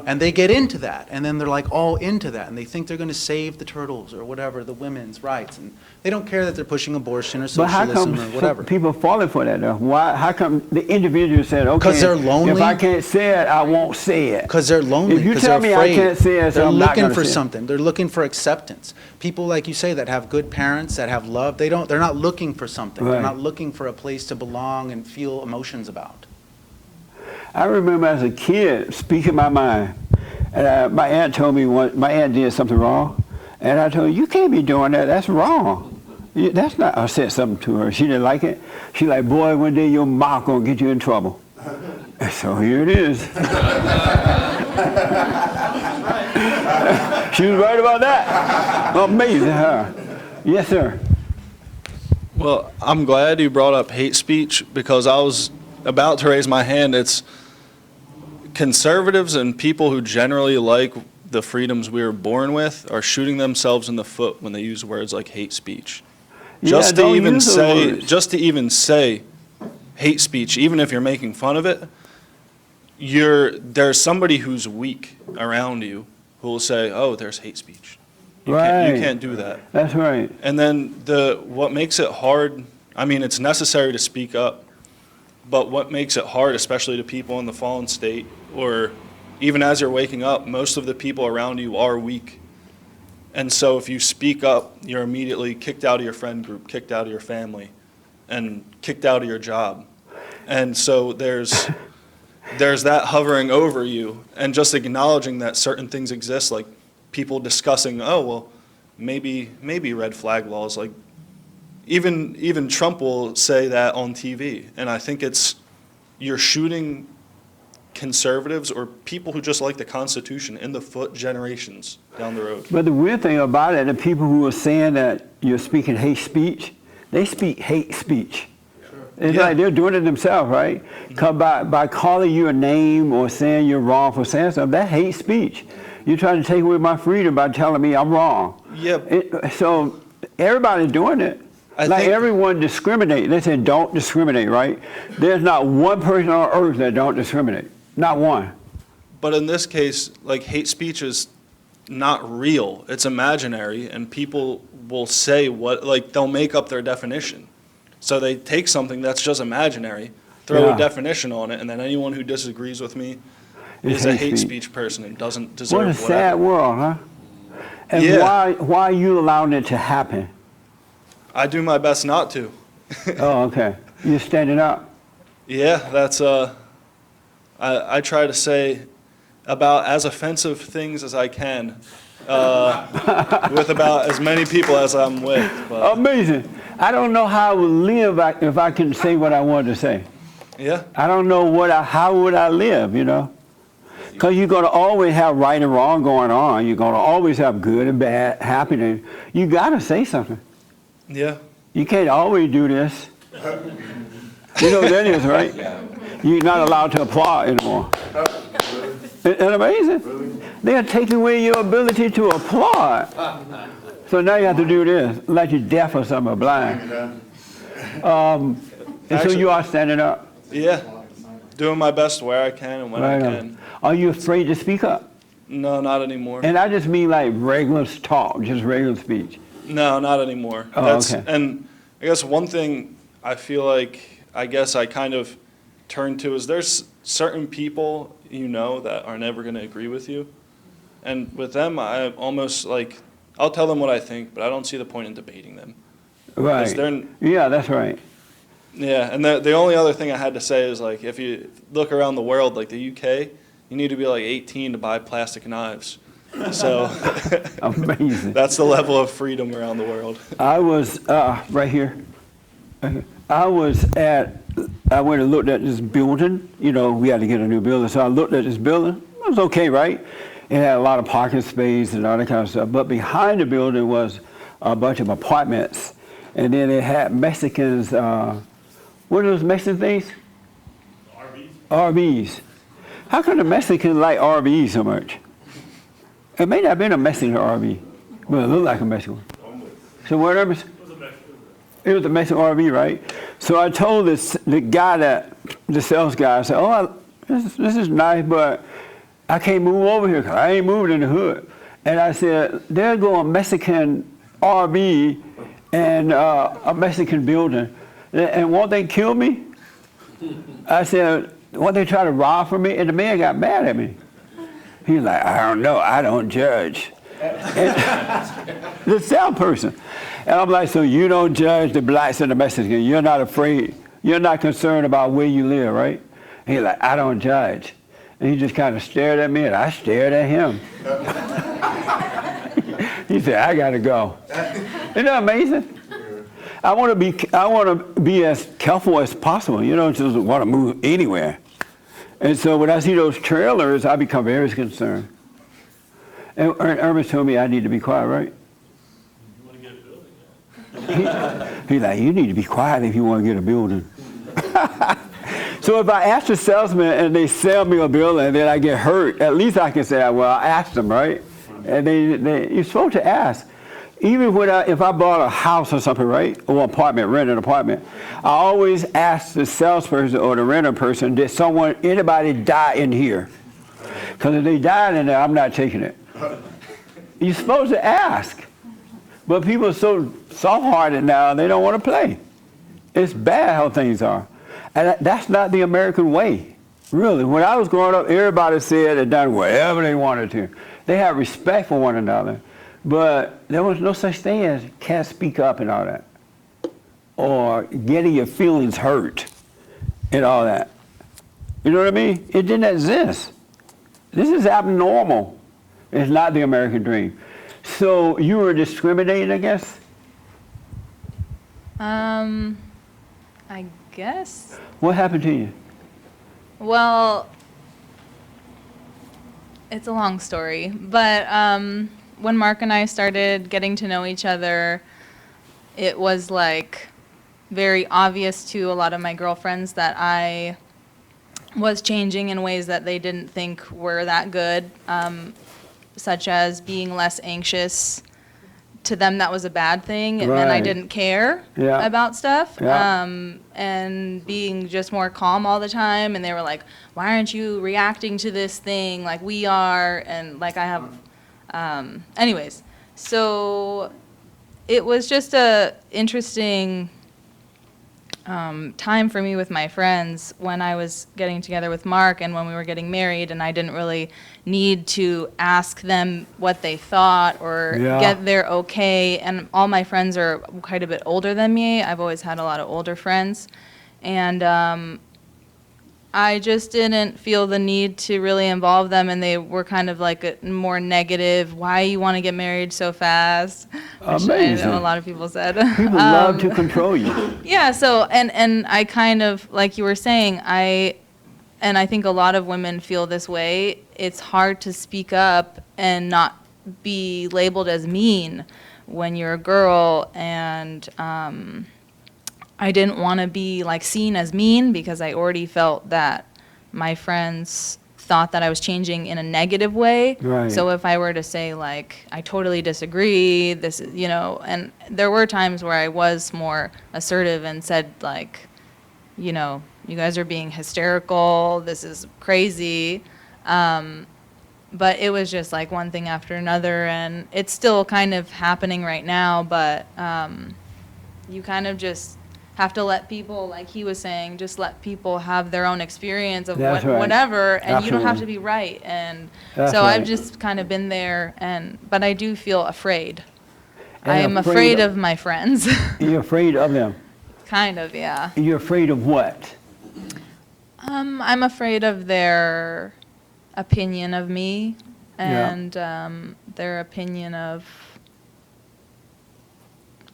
And they get into that, and then they're like all into that, and they think they're going to save the turtles or whatever, the women's rights, and they don't care that they're pushing abortion or But how socialism come or whatever. people falling for that though? Why? How come the individual said, okay, 'Cause they're lonely. if I can't say it, I won't say it. Because they're lonely. If you 'cause tell they're me afraid. I can't say it, so they're I'm not looking gonna for say it. something. They're looking for acceptance. People like you say that have good parents, that have love. They're not looking for something. They're Right. not looking for a place to belong and feel emotions about. I remember as a kid speaking my mind. And my aunt told me my aunt did something wrong, and I told her, you can't be doing that. That's wrong. That's not. I said something to her. She didn't like it. She like, boy, one day your mouth gonna get you in trouble. And so here it is. She was right about that. Amazing, huh? Yes, sir. Well, I'm glad you brought up hate speech because I was about to raise my hand. It's conservatives and people who generally like the freedoms we were born with are shooting themselves in the foot when they use words like hate speech. Just to even say hate speech, even if you're making fun of it, there's somebody who's weak around you who will say, "Oh, there's hate speech." You can't do that. That's right. And then what makes it hard, I mean, it's necessary to speak up, but what makes it hard, especially to people in the fallen state, or even as you're waking up, most of the people around you are weak. And so if you speak up, you're immediately kicked out of your friend group, kicked out of your family, and kicked out of your job. And so there's that hovering over you, and just acknowledging that certain things exist, like people discussing, oh, well, maybe red flag laws, like even Trump will say that on TV. And I think you're shooting conservatives or people who just like the Constitution in the foot generations down the road. But the weird thing about it, the people who are saying that you're speaking hate speech, they speak hate speech. It's like they're doing it themselves, right? By calling you a name or saying you're wrong for saying something, that's hate speech. You're trying to take away my freedom by telling me I'm wrong. So everybody's doing it. Everyone discriminates. They say don't discriminate, right? There's not one person on earth that don't discriminate. Not one. But in this case, like, hate speech is not real. It's imaginary, and people will say they'll make up their definition. So they take something that's just imaginary, throw a definition on it, and then anyone who disagrees with me is a hate speech person and doesn't deserve What a sad world, huh? And why are you allowing it to happen? I do my best not to. Oh, okay. You're standing up. Yeah, that's I try to say about as offensive things as I can with about as many people as I'm with. But Amazing. I don't know how I would live if I couldn't say what I wanted to say. yeah, I don't know how would I live, you know? Because you're going to always have right and wrong going on. You're going to always have good and bad happening. You got to say something. yeah. You can't always do this. You know what that is, right? You're not allowed to applaud anymore. Isn't that amazing? They are taking away your ability to applaud. So now you have to do this, like you're deaf or something, or blind. And so you are standing up. Yeah, doing my best where I can and when I Right on. can. Are you afraid to speak up? No, not anymore. And I just mean like regular talk, just regular speech. No, not anymore. Oh, okay. And I guess one thing I feel like I kind of turn to is there's certain people you know that are never going to agree with you. And with them, I almost like, I'll tell them what I think, but I don't see the point in debating them. Right. Yeah, that's right. Yeah, and the only other thing I had to say is like, if you look around the world, like the UK, you need to be like 18 to buy plastic knives. So Amazing. that's the level of freedom around the world. I was right here. I went and looked at this building. You know, we had to get a new building, so I looked at this building. It was okay, right? It had a lot of parking space and all that kind of stuff. But behind the building was a bunch of apartments, and then it had Mexicans. What are those Mexican things? RVs. How come the Mexicans like RVs so much? It may not have been a Mexican RV, but it looked like a Mexican one. So whatever. It was a Mexican RV, right? So I told the guy the sales guy, I said, "Oh, this is nice, but I can't move over here because I ain't moving in the hood." And I said, "There's going a Mexican RV and a Mexican building, and won't they kill me?" I said, "Won't they try to rob from me?" And the man got mad at me. He's like, "I don't know. I don't judge." The salesperson. And I'm like, "So you don't judge the blacks and the Mexicans? You're not afraid? You're not concerned about where you live, right?" And he's like, "I don't judge." And he just kind of stared at me, and I stared at him. He said, "I got to go." Isn't that amazing? I want to be as careful as possible. You know, just want to move anywhere. And so when I see those trailers, I become very concerned. And Irma told me I need to be quiet, right? He's like, "You need to be quiet if you want to get a building." So if I ask the salesman and they sell me a building and then I get hurt, at least I can say, "Well, I asked them," right? And you're supposed to ask. Even if I bought a house or something, right, or rent an apartment, I always ask the salesperson or the renter person, "Did anybody die in here?" Because if they died in there, I'm not taking it. You're supposed to ask. But people are so soft-hearted now, they don't want to play. It's bad how things are. And that's not the American way, really. When I was growing up, everybody said and done whatever they wanted to. They had respect for one another. But there was no such thing as can't speak up and all that. Or getting your feelings hurt and all that. You know what I mean? It didn't exist. This is abnormal. It's not the American dream. So you were discriminated, I guess? I guess. What happened to you? Well, it's a long story, but when Mark and I started getting to know each other, it was like very obvious to a lot of my girlfriends that I was changing in ways that they didn't think were that good, such as being less anxious. To them, that was a bad thing. It meant I Right. didn't care Yeah. about stuff. Yeah. And being just more calm all the time. And they were like, "Why aren't you reacting to this thing like we are?" And like I have, anyways. So it was just a interesting time for me with my friends when I was getting together with Mark and when we were getting married, and I didn't really need to ask them what they thought or get their okay. And all my friends are quite a bit older than me. I've always had a lot of older friends. And I just didn't feel the need to really involve them, and they were kind of like a more negative. Why you want to get married so fast? Which Amazing. I know a lot of people said. People love to control you. Yeah. So and I kind of like you were saying, I think a lot of women feel this way. It's hard to speak up and not be labeled as mean when you're a girl, and I didn't want to be like seen as mean because I already felt that my friends thought that I was changing in a negative way. Right. So if I were to say like, I totally disagree, this is, and there were times where I was more assertive and said like, you guys are being hysterical, this is crazy. But it was just like one thing after another, and it's still kind of happening right now, but you kind of just have to let people, like he was saying, just let people have their own experience of That's right. whatever, and you don't have to Absolutely. be right. And That's so I've right. just kind of been there, but I do feel afraid. And I am afraid of my friends. You're afraid of them. Kind of, yeah. You're afraid of what? I'm afraid of their opinion of me Yeah. and their opinion of,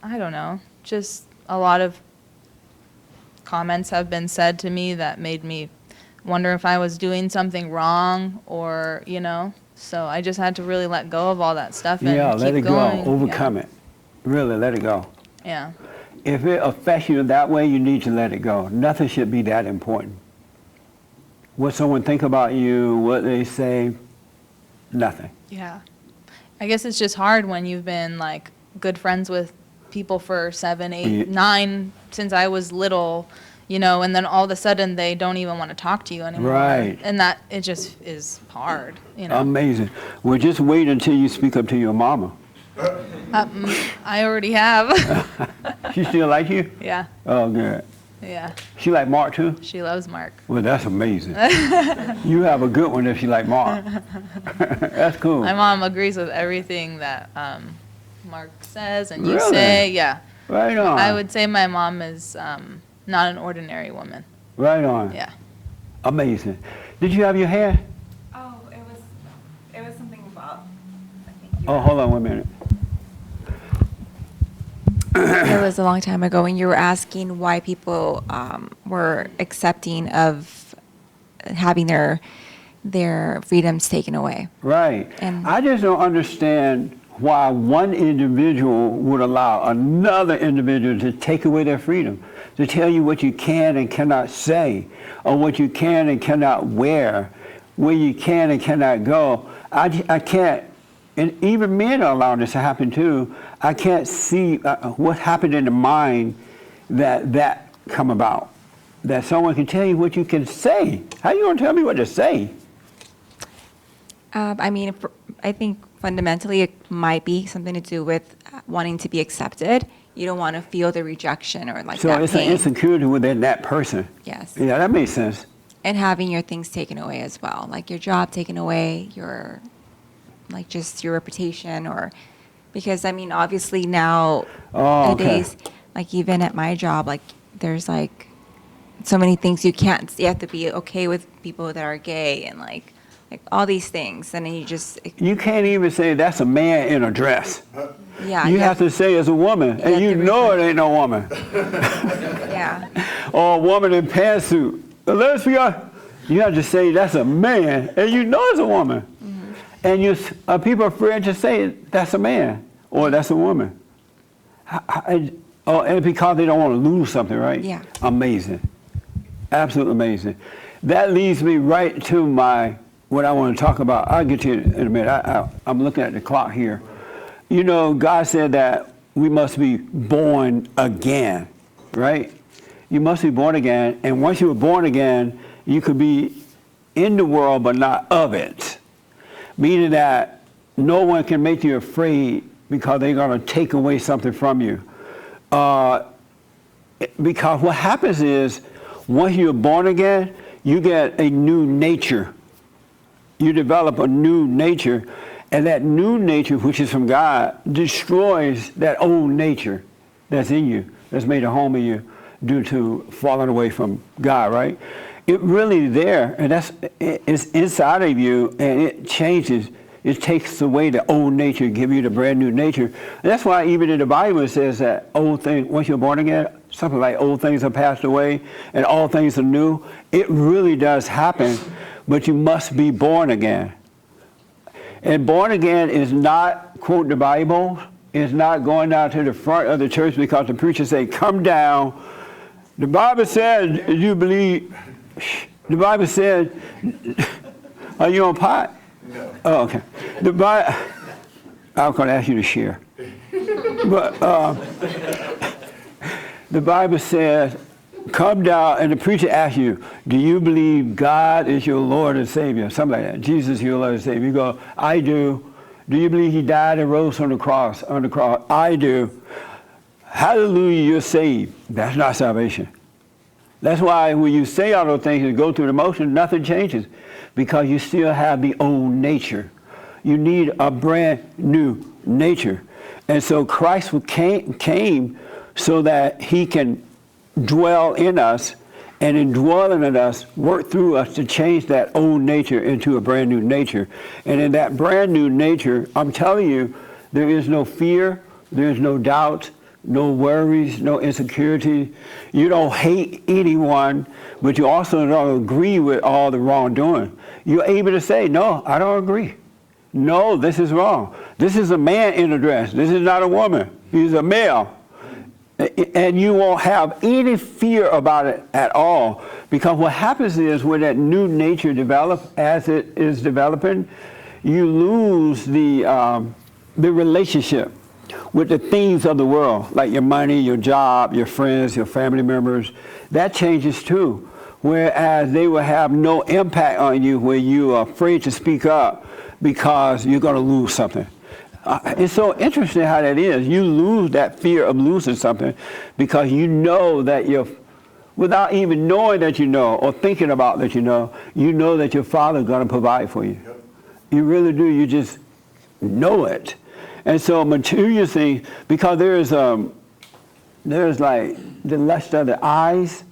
I don't know, just a lot of comments have been said to me that made me wonder if I was doing something wrong or, so I just had to really let go of all that stuff and Yeah, keep let it going. go. Overcome it. Really, let it go. Yeah. If it affects you that way, you need to let it go. Nothing should be that important. What someone think about you, what they say, nothing. Yeah. I guess it's just hard when you've been like good friends with people for 7, 8, Yeah. 9 since I was little, and then all of a sudden they don't even want to talk to you anymore. Right. And that it just is hard, Amazing. Well, just wait until you speak up to your mama. I already have. She still like you? Yeah. Oh, good. Yeah. She like Mark too? She loves Mark. Well, that's amazing. You have a good one if she like Mark. That's cool. My mom agrees with everything that Mark says and you Really? say. Yeah. Right on. I would say my mom is not an ordinary woman. Right on. Yeah. Amazing. Did you have your hair? Oh, it was something about. Oh, hold on 1 minute. It was a long time ago when you were asking why people were accepting of having their freedoms taken away. Right. And- I just don't understand why one individual would allow another individual to take away their freedom, to tell you what you can and cannot say, or what you can and cannot wear, where you can and cannot go. I can't, and even men are allowed this to happen too. I can't see what happened in the mind that come about, that someone can tell you what you can say. How you gonna tell me what to say? I think fundamentally it might be something to do with wanting to be accepted. You don't want to feel the rejection or like So that it's pain. an insecurity within that person. Yes. Yeah, that makes sense. And having your things taken away as well, like your job taken away, just your reputation, or because obviously Oh, nowadays, like even at my job, like there's like so many things you can't. You have to be okay with people that are gay and like all these things, and then you just You can't even say that's a man in a dress. yeah. You have to say it's a woman, and you know it ain't no woman. Yeah. Or a woman in pantsuit. Let's be honest. You have to say that's a man, and you know it's a woman. And people are afraid to say that's a man or that's a woman. And because they don't want to lose something, right? Yeah. Amazing. Absolutely amazing. That leads me right to what I want to talk about. I'll get to it in a minute. I'm looking at the clock here. God said that we must be born again, right? You must be born again. And once you were born again, you could be in the world but not of it. Meaning that no one can make you afraid because they're going to take away something from you. Because what happens is, once you're born again, you get a new nature. You develop a new nature, and that new nature, which is from God, destroys that old nature that's in you, that's made a home in you due to falling away from God, right? It really there, and it's inside of you, and it changes. It takes away the old nature, give you the brand new nature. And that's why even in the Bible it says that old things, once you're born again, something like old things have passed away and all things are new. It really does happen, but you must be born again. And born again is not quoting the Bible. It's not going down to the front of the church because the preacher say, come down. The Bible says, you believe, the Bible says, are you on pot? No. Oh, okay. I was going to ask you to share. But the Bible says, come down, and the preacher asks you, do you believe God is your Lord and Savior? Something like that. Jesus is your Lord and Savior. You go, I do. Do you believe he died and rose on the cross? I do. Hallelujah, you're saved. That's not salvation. That's why when you say all those things and go through the motion, nothing changes because you still have the old nature. You need a brand new nature. And so Christ came so that he can dwell in us, and in dwelling in us, work through us to change that old nature into a brand new nature. And in that brand new nature, I'm telling you, there is no fear, there is no doubt, no worries, no insecurity. You don't hate anyone, but you also don't agree with all the wrongdoing. You're able to say, no, I don't agree. No, this is wrong. This is a man in a dress. This is not a woman. He's a male. And you won't have any fear about it at all, because what happens is when that new nature develops, as it is developing, you lose the relationship with the things of the world, like your money, your job, your friends, your family members. That changes too. Whereas they will have no impact on you where you are afraid to speak up because you're going to lose something. It's so interesting how that is. You lose that fear of losing something because you know that without even knowing that you know or thinking about that you know that your Father is going to provide for you. Yep. You really do. You just know it. And so material things, because there's like the lust of the eyes,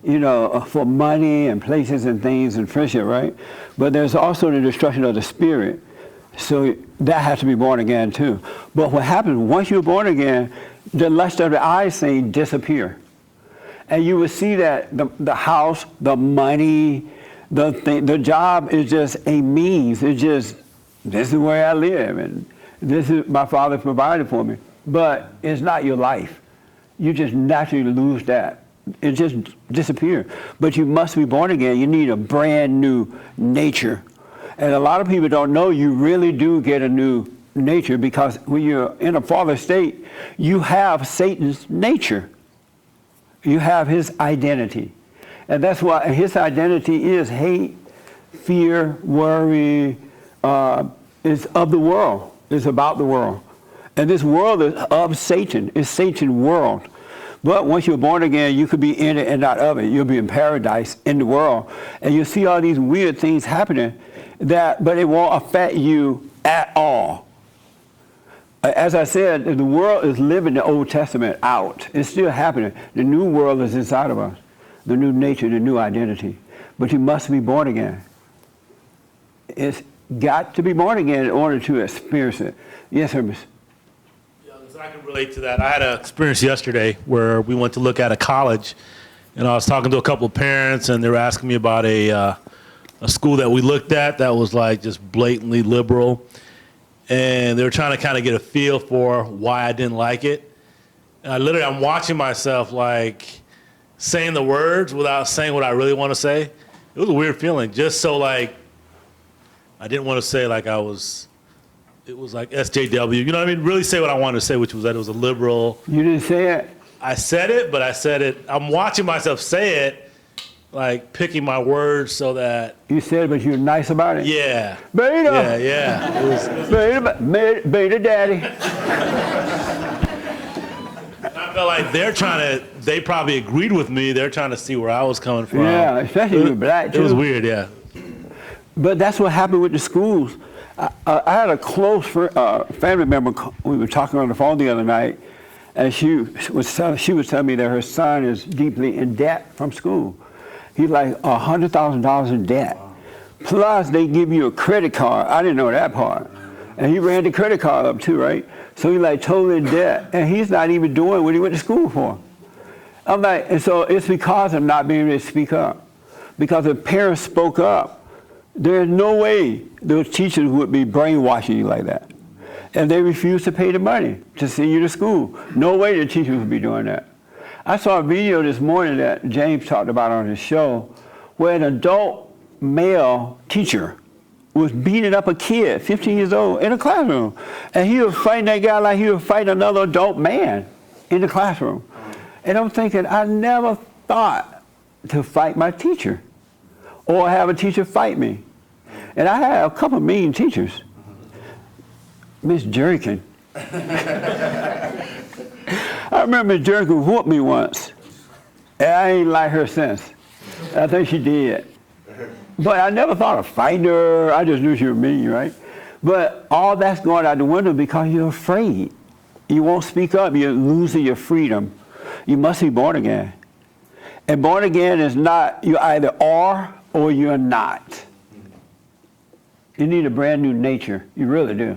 for money and places and things and friendship, right? But there's also the destruction of the spirit. So that has to be born again too. But what happens once you're born again, the lust of the eyes thing disappear. And you will see that the house, the money, the job is just a means. It's just, this is where I live and this is my Father provided for me. But it's not your life. You just naturally lose that. It just disappears. But you must be born again. You need a brand new nature. And a lot of people don't know you really do get a new nature, because when you're in a fallen state, you have Satan's nature. You have his identity. And that's why his identity is hate, fear, worry, is of the world. It's about the world. And this world is of Satan. It's Satan's world. But once you're born again, you could be in it and not of it. You'll be in paradise in the world. And you'll see all these weird things happening, but it won't affect you at all. As I said, the world is living the Old Testament out. It's still happening. The new world is inside of us, the new nature, the new identity. But you must be born again. It's got to be born again in order to experience it. Yes, Hermes. Yeah, listen, I can relate to that. I had an experience yesterday where we went to look at a college, and I was talking to a couple of parents, and they were asking me about a school that we looked at that was like just blatantly liberal. And they were trying to kind of get a feel for why I didn't like it. And I'm watching myself like saying the words without saying what I really want to say. It was a weird feeling, just so like, I didn't want to say like it was like SJW, you know what I mean? Really say what I wanted to say, which was that it was a liberal. You didn't say it? I said it, but I said it, I'm watching myself say it, like picking my words so that. You said it, but you were nice about it? Yeah. Beta! Yeah. It was, beta daddy. I felt like they probably agreed with me. They're trying to see where I was coming from. Yeah, especially with black too. It was weird, yeah. But that's what happened with the schools. I had a close family member. We were talking on the phone the other night, and she was telling me that her son is deeply in debt from school. He's like $100,000 in debt. Plus, they give you a credit card. I didn't know that part. And he ran the credit card up too, right? So he's like totally in debt. And he's not even doing what he went to school for. I'm like, and so it's because of not being able to speak up. Because if parents spoke up, there's no way those teachers would be brainwashing you like that. And they refuse to pay the money to send you to school. No way the teachers would be doing that. I saw a video this morning that James talked about on his show where an adult male teacher was beating up a kid, 15 years old, in a classroom. And he was fighting that guy like he was fighting another adult man in the classroom. And I'm thinking, I never thought to fight my teacher or have a teacher fight me. And I had a couple mean teachers. Miss Jerkin. I remember Miss Jerkin whooped me once. And I ain't like her since. I think she did. But I never thought of fighting her. I just knew she was mean, right? But all that's going out the window because you're afraid. You won't speak up. You're losing your freedom. You must be born again. And born again is not, you either are or you're not. You need a brand new nature. You really do.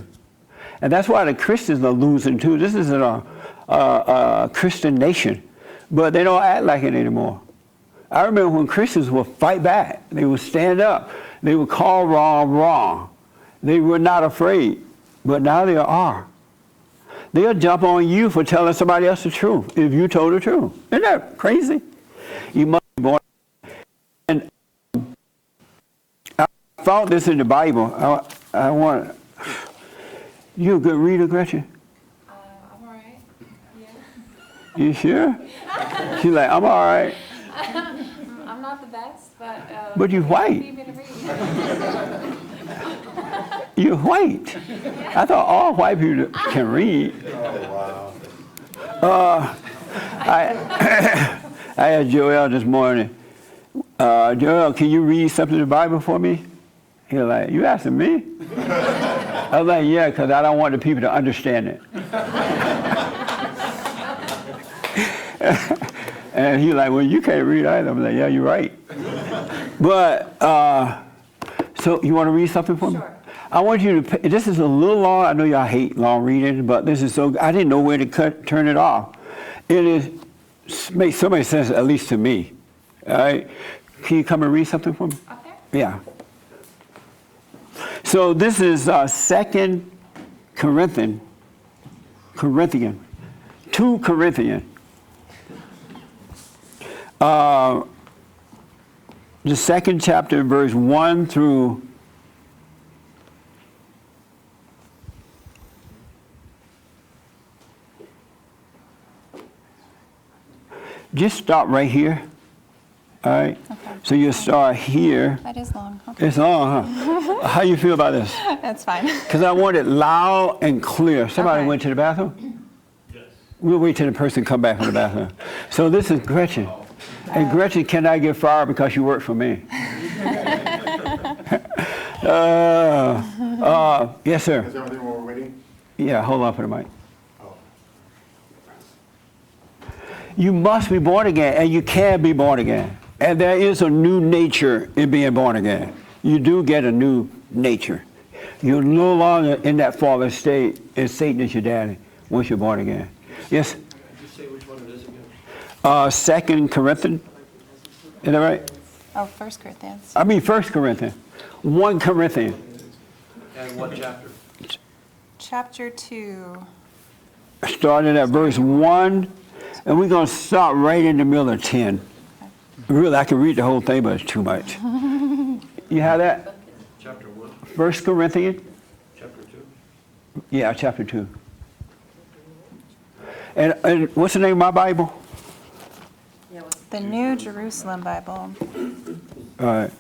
And that's why the Christians are losing too. This isn't a Christian nation, but they don't act like it anymore. I remember when Christians would fight back. They would stand up. They would call wrong wrong. They were not afraid, but now they are. They'll jump on you for telling somebody else the truth if you told the truth. Isn't that crazy? You must be born. And I found this in the Bible. I want. You a good reader, Gretchen? I'm all right. Yeah. You sure? She's like, I'm all right. I'm not the best, but. But you're white. You're white. I thought all white people can read. I asked Joel this morning, Joel, can you read something in the Bible for me? He was like, you asking me? I was like, yeah, because I don't want the people to understand it. And he was like, well, you can't read either. I'm like, yeah, you're right. But, so you want to read something for me? Sure. I want you to, this is a little long. I know y'all hate long reading, but this is so, I didn't know where to turn it off. It is, makes so much sense, at least to me. All right? Can you come and read something for me? Okay. Yeah. So this is 2 Corinthians, 2 Corinthians. The second chapter, verse 1 through just stop right here. All right? Okay. So you start here. That is long. Okay. It's long, huh? How you feel about this? That's fine. Because I want it loud and clear. Somebody went to the bathroom? Yes. We'll wait till the person come back from the bathroom. So this is Gretchen. And Gretchen cannot get fired because you work for me. Yes, sir. Is everything while we're waiting? Yeah, hold on for the mic. You must be born again, and you can be born again. And there is a new nature in being born again. You do get a new nature. You're no longer in that fallen state, and Satan is your daddy once you're born again. Yes? Could you say which one it is again? 2 Corinthians. Is that right? Oh, 1 Corinthians. I mean 1 Corinthians. 1 Corinthians. And what chapter? Chapter 2. Starting at verse 1, and we're going to stop right in the middle of 10. Really, I can read the whole thing, but it's too much. You have that? Chapter 1. 1 Corinthians? Chapter 2. Yeah, chapter 2. And what's the name of my Bible? The New Jerusalem Bible. All right.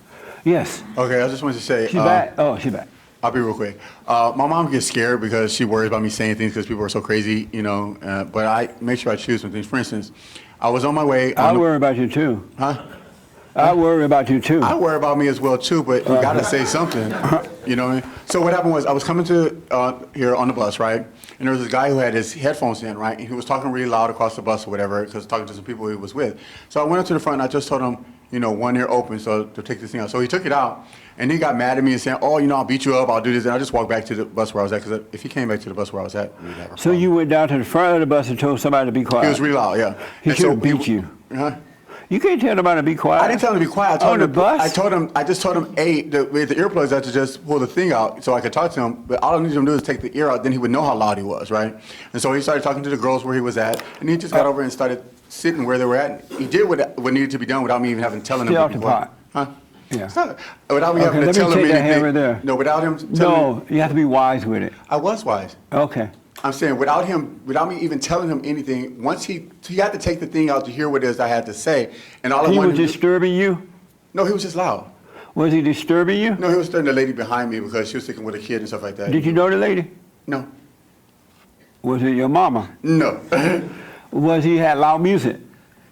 Yes. Okay, I just wanted to say. She's back? Oh, she's back. I'll be real quick. My mom gets scared because she worries about me saying things because people are so crazy, you know. But I make sure I choose some things. For instance, I was on my way. I worry about you too. Huh? I worry about you too. I worry about me as well too, but you gotta say something. You know what I mean? So what happened was I was coming to here on the bus, right? And there was this guy who had his headphones in, right? And he was talking really loud across the bus or whatever, because talking to some people he was with. So I went up to the front and I just told him, one ear open, so to take this thing out. So he took it out, and he got mad at me and saying, "Oh, I'll beat you up. I'll do this." And I just walked back to the bus where I was at, because if he came back to the bus where I was at, we'd have a So you went down to the front of the bus and told somebody to be quiet? He was really loud, yeah. He And should so have beat you. Huh? You can't tell nobody to be quiet. I didn't tell him to be quiet. I told On him the bus? I just told him, hey, with the earplugs, I had to just pull the thing out so I could talk to him. But all I needed him to do is take the ear out, then he would know how loud he was, right? And so he started talking to the girls where he was at, and he just got over and started sitting where they were at. He did what needed to be done without me even having telling him. Stay to off be the quiet. pot. Huh? Yeah. It's not- without me Okay, having to let me tell him take that anything. hammer there. No, without him telling me. No, you have to be wise with it. I was wise. Okay. I'm saying without me even telling him anything, once he had to take the thing out to hear what it is I had to say, and all I He wanted was to do- disturbing you? No, he was just loud. Was he disturbing you? No, he was stirring the lady behind me because she was sticking with a kid and stuff like that. Did you know the lady? No. Was it your mama? No. Was he had loud music?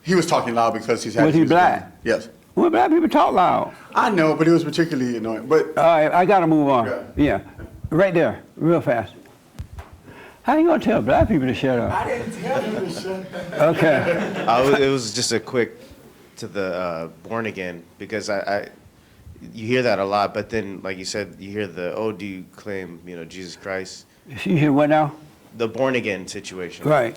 He was talking loud because he's had Was his he music black? on. Yes. Well, black people talk loud. I know, but it was particularly annoying. But All right, I got to move on. Yeah. Right there, real fast. How you going to tell black people to shut up? I didn't tell him to shut up. Okay. It was just a quick to the born again, because you hear that a lot, but then like you said, you hear do you claim Jesus Christ? You hear what now? The born again situation. Right.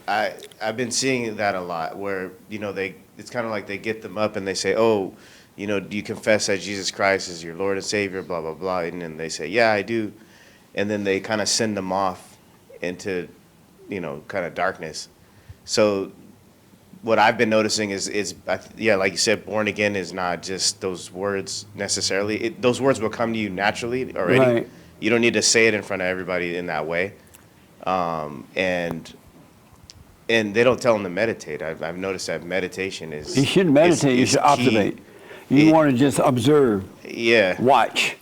I've been seeing that a lot, where it's kind of like they get them up and they say, do you confess that Jesus Christ is your Lord and Savior, blah blah blah, and then they say, yeah, I do, and then they kind of send them off into kind of darkness. So what I've been noticing is like you said, born again is not just those words necessarily. Those words will come to you naturally already. Right. You don't need to say it in front of everybody in that way. And they don't tell them to meditate. I've noticed that meditation is. You shouldn't meditate, you is should key. observate. You want to just observe. Yeah. Watch.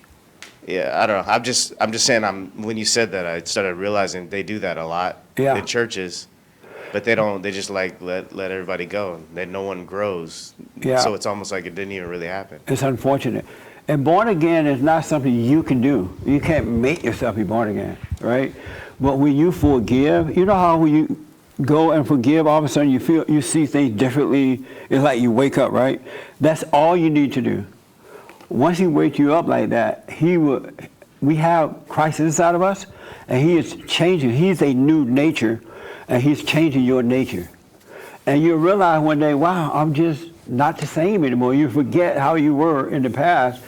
Yeah, I don't know. I'm just saying. When you said that, I started realizing they do that a lot Yeah. in churches, but they don't. They just let everybody go. That no one grows. Yeah. So it's almost like it didn't even really happen. It's unfortunate. And born again is not something you can do. You can't make yourself be born again, right? But when you forgive, you know how when you go and forgive, all of a sudden you see things differently. It's like you wake up, right? That's all you need to do. Once he wakes you up like that, we have Christ inside of us, and he is changing. He's a new nature, and he's changing your nature. And you realize one day, wow, I'm just not the same anymore. You forget how you were in the past,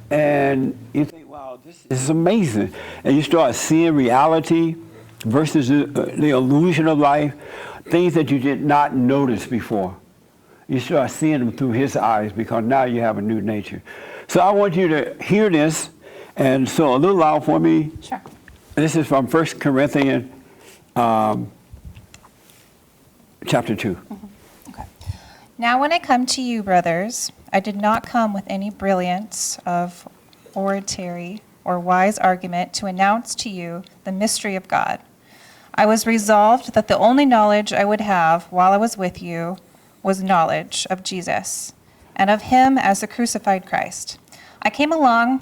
and you think, wow, this is amazing. And you start seeing reality versus the illusion of life, things that you did not notice before. You start seeing them through his eyes because now you have a new nature. So I want you to hear this, and so a little loud for me. Sure. This is from 1 Corinthians chapter 2. Now when I come to you, brothers, I did not come with any brilliance of oratory or wise argument to announce to you the mystery of God. I was resolved that the only knowledge I would have while I was with you was knowledge of Jesus, and of him as the crucified Christ. I came along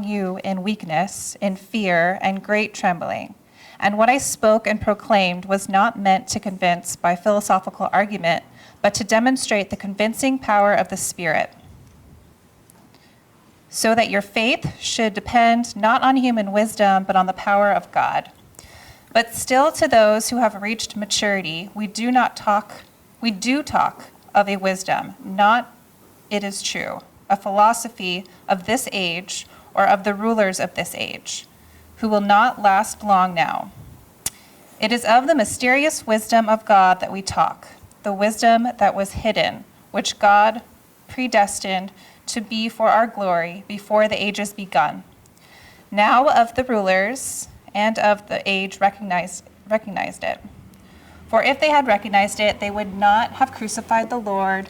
you in weakness, in fear, and great trembling. And what I spoke and proclaimed was not meant to convince by philosophical argument, but to demonstrate the convincing power of the Spirit, so that your faith should depend not on human wisdom, but on the power of God. But still to those who have reached maturity, we do talk of a wisdom, not, it is true, a philosophy of this age or of the rulers of this age, who will not last long now. It is of the mysterious wisdom of God that we talk, the wisdom that was hidden, which God predestined to be for our glory before the ages begun. Now of the rulers and of the age recognized it. For if they had recognized it, they would not have crucified the Lord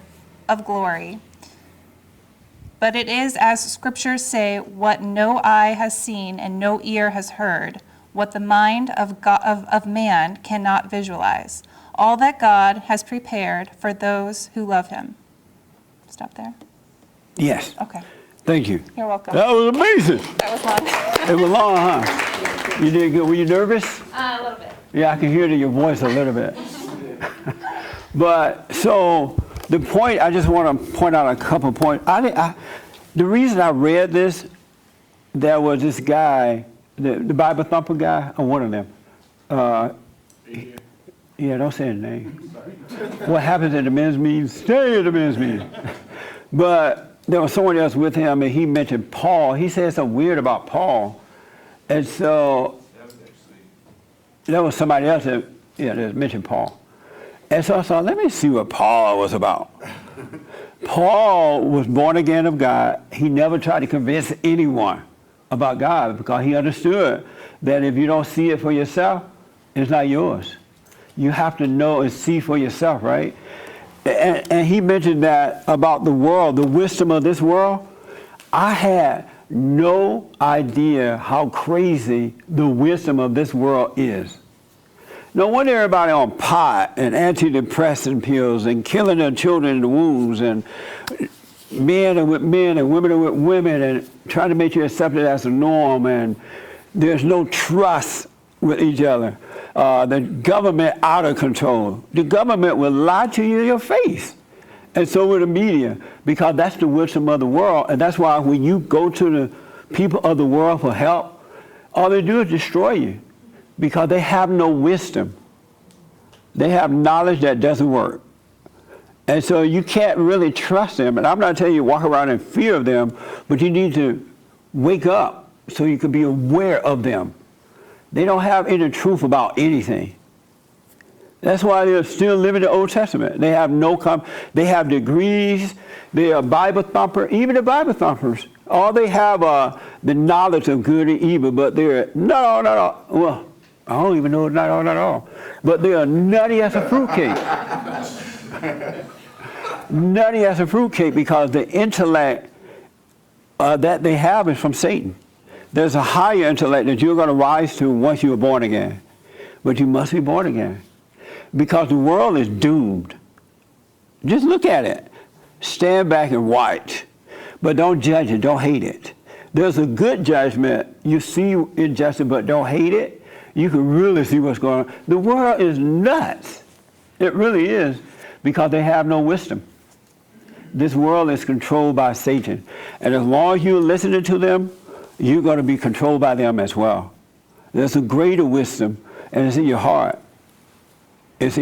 of glory. But it is, as scriptures say, what no eye has seen and no ear has heard, what the mind of man cannot visualize, all that God has prepared for those who love him. Stop there? Yes. Okay. Thank you. You're welcome. That was amazing. That was long. It was long, huh? You did good. Were you nervous? A little bit. Yeah, I can hear it in your voice a little bit. But so The point, I just want to point out a couple points. The reason I read this, there was this guy, the Bible thumper guy, or one of them. Yeah, don't say his name. What happens at the men's meeting, stay at the men's meeting. But there was someone else with him, and he mentioned Paul. He said something weird about Paul. And so there was somebody else that mentioned Paul. And so I thought, let me see what Paul was about. Paul was born again of God. He never tried to convince anyone about God because he understood that if you don't see it for yourself, it's not yours. You have to know and see for yourself, right? And he mentioned that about the world, the wisdom of this world. I had no idea how crazy the wisdom of this world is. No wonder everybody on pot and antidepressant pills and killing their children in the wombs, and men are with men and women are with women, and trying to make you accept it as a norm, and there's no trust with each other. The government out of control. The government will lie to you in your face. And so will the media, because that's the wisdom of the world. And that's why when you go to the people of the world for help, all they do is destroy you, because they have no wisdom. They have knowledge that doesn't work. And so you can't really trust them. And I'm not telling you to walk around in fear of them, but you need to wake up so you can be aware of them. They don't have any truth about anything. That's why they're still living the Old Testament. They have they have degrees. They are Bible thumper. Even the Bible thumpers, all they have are the knowledge of good and evil, but they're not all. Well, I don't even know not all. But they are nutty as a fruitcake. Nutty as a fruitcake, because the intellect that they have is from Satan. There's a higher intellect that you're going to rise to once you're born again. But you must be born again, because the world is doomed. Just look at it. Stand back and watch. But don't judge it. Don't hate it. There's a good judgment. You see injustice, but don't hate it. You can really see what's going on. The world is nuts. It really is, because they have no wisdom. This world is controlled by Satan. And as long as you're listening to them, you're going to be controlled by them as well. There's a greater wisdom, and it's in your heart. It's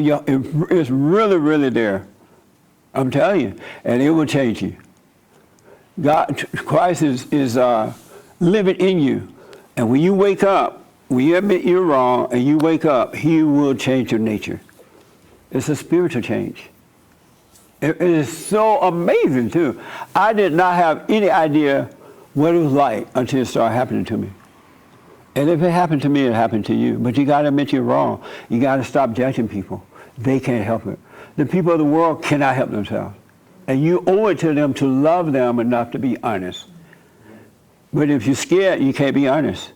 really, really there. I'm telling you, and it will change you. Christ is living in you, and when you wake up, when you admit you're wrong and you wake up, He will change your nature. It's a spiritual change. It is so amazing too. I did not have any idea what it was like until it started happening to me. And if it happened to me, it happened to you. But you got to admit you're wrong. You got to stop judging people. They can't help it. The people of the world cannot help themselves. And you owe it to them to love them enough to be honest. But if you're scared, you can't be honest.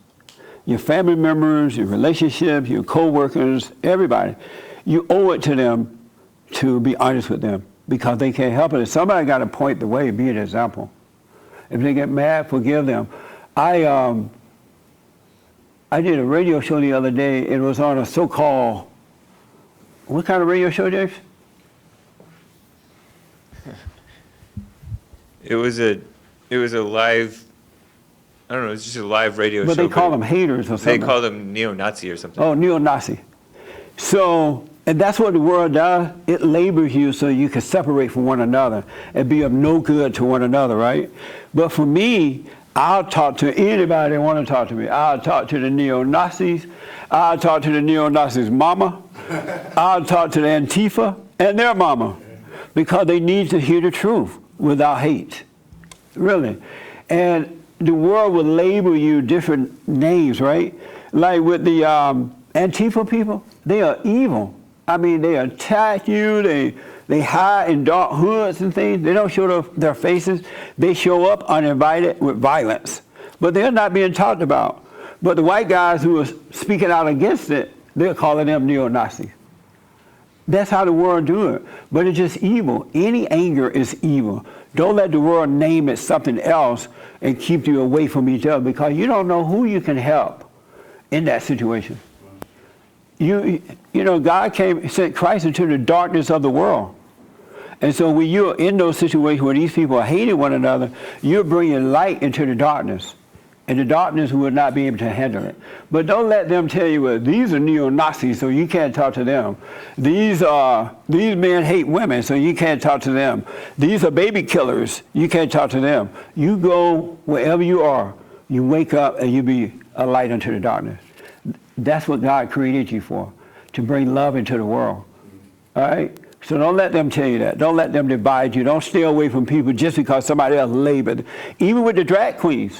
Your family members, your relationships, your co-workers, everybody, you owe it to them to be honest with them, because they can't help it. Somebody got to point the way, be an example. If they get mad, forgive them. I did a radio show the other day. It was on a so-called, what kind of radio show, James? It was a live, I don't know, it's just a live radio show. But they call them haters or something. They call them neo-Nazi or something. Oh, neo-Nazi. So, and that's what the world does. It labors you so you can separate from one another and be of no good to one another, right? But for me, I'll talk to anybody that want to talk to me. I'll talk to the neo-Nazis. I'll talk to the neo-Nazis' mama. I'll talk to the Antifa and their mama, because they need to hear the truth without hate, really. And the world will label you different names, right? Like with the Antifa people, they are evil. I mean, they attack you, they hide in dark hoods and things. They don't show their faces. They show up uninvited with violence. But they're not being talked about. But the white guys who are speaking out against it, they're calling them neo-Nazis. That's how the world do it. But it's just evil. Any anger is evil. Don't let the world name it something else and keep you away from each other, because you don't know who you can help in that situation. You know, God sent Christ into the darkness of the world. And so when you're in those situations where these people are hating one another, you're bringing light into the darkness. And the darkness will not be able to handle it. But don't let them tell you, well, these are neo-Nazis, so you can't talk to them. These men hate women, so you can't talk to them. These are baby killers, you can't talk to them. You go wherever you are, you wake up and you be a light unto the darkness. That's what God created you for, to bring love into the world. All right? So don't let them tell you that. Don't let them divide you. Don't stay away from people just because somebody else labored. Even with the drag queens.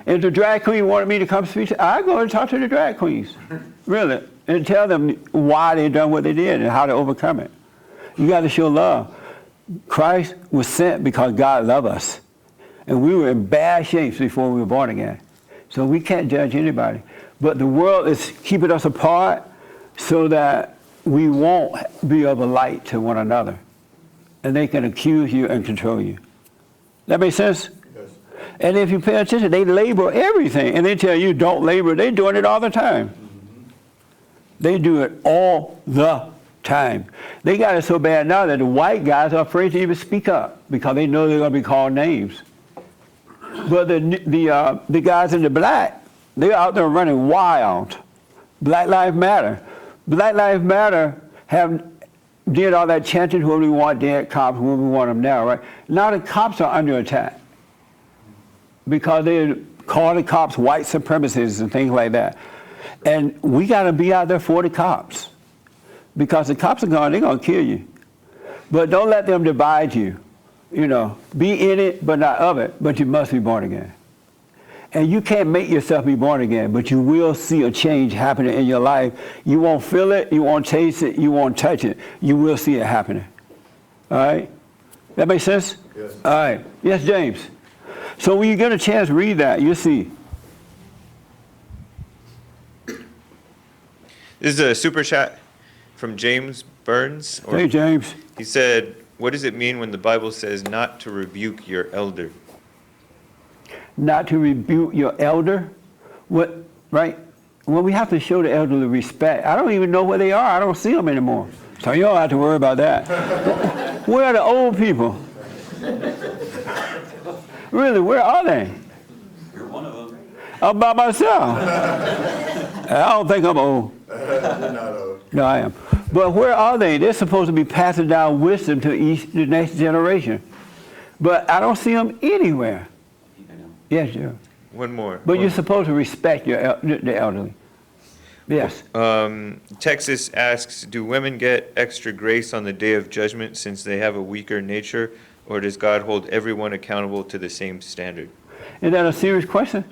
If the drag queen wanted me to come speak, I go and talk to the drag queens, really, and tell them why they done what they did and how to overcome it. You got to show love. Christ was sent because God loved us, and we were in bad shapes before we were born again. So we can't judge anybody. But the world is keeping us apart so that we won't be of a light to one another, and they can accuse you and control you. That makes sense? And if you pay attention, they label everything. And they tell you, don't label. They're doing it all the time. They do it all the time. They got it so bad now that the white guys are afraid to even speak up because they know they're going to be called names. But the guys in the black, they're out there running wild. Black Lives Matter. Black Lives Matter did all that chanting when we want dead cops, when we want them now, right? Now the cops are under attack, because they call the cops white supremacists and things like that. And we got to be out there for the cops, because the cops are gone, they're going to kill you. But don't let them divide you. You know, be in it, but not of it, but you must be born again. And you can't make yourself be born again, but you will see a change happening in your life. You won't feel it, you won't taste it, you won't touch it. You will see it happening. All right? That makes sense? Yes. All right. Yes, James. So when you get a chance, read that. You'll see. This is a super chat from James Burns. Hey, James. He said, what does it mean when the Bible says not to rebuke your elder? Not to rebuke your elder? What, right? Well, we have to show the elderly respect. I don't even know where they are. I don't see them anymore. So you don't have to worry about that. Where are the old people? Really, where are they? You're one of them. I'm by myself. I don't think I'm old. No, I am. But where are they? They're supposed to be passing down wisdom to the next generation. But I don't see them anywhere. Yes, Joe. One more. But you're supposed to respect the elderly. Yes. Texas asks, do women get extra grace on the day of judgment since they have a weaker nature, or does God hold everyone accountable to the same standard? Is that a serious question?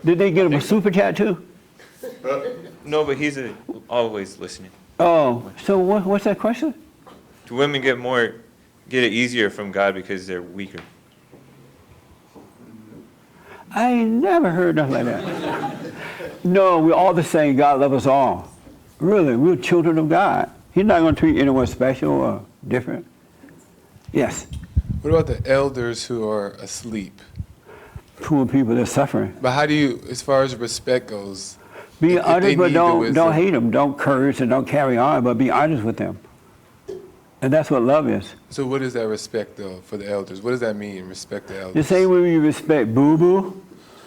Did they get him a super chat too? No, but he's always listening. Oh, so what's that question? Do women get it easier from God because they're weaker? I ain't never heard nothing like that. No, we're all the same. God loves us all. Really, we're children of God. He's not going to treat anyone special or different. Yes. What about the elders who are asleep? Poor people that are suffering. But how do you, as far as respect goes, Be if honest, they but need the don't wisdom? hate them. Don't curse and don't carry on, but be honest with them. And that's what love is. So what is that respect, though, for the elders? What does that mean, respect the elders? The same way you respect Boo Boo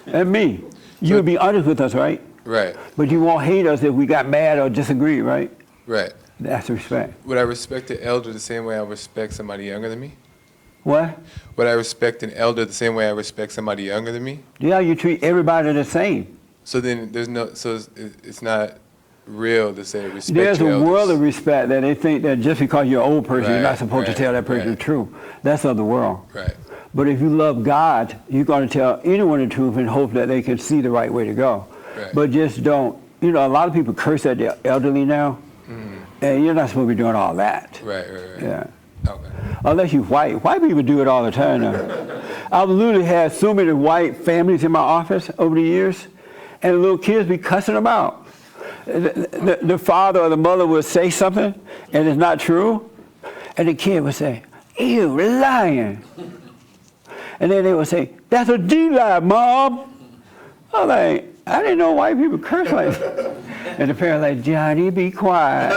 and me. You would be honest with us, right? Right. But you won't hate us if we got mad or disagree, right? Right. That's respect. Would I respect the elder the same way I respect somebody younger than me? What? Would I respect an elder the same way I respect somebody younger than me? Yeah, you treat everybody the same. So then it's not real to say respect There's a your elders. world of respect that they think that just because you're an old person, you're not Right, supposed to right, tell that person right. the truth. That's of the world. Right. But if you love God, you're going to tell anyone the truth and hope that they can see the right way to go. Right. But just don't, a lot of people curse at the elderly now, and you're not supposed to be doing all that. Right. Yeah. Okay. Unless you're white. White people do it all the time now. I've literally had so many white families in my office over the years, and the little kids be cussing them out. The father or the mother would say something, and it's not true, and the kid would say, "Ew, lying." And then they would say, "That's a D-lie, Mom." I'm like, I didn't know white people curse like that. And the parents like, "Johnny, be quiet."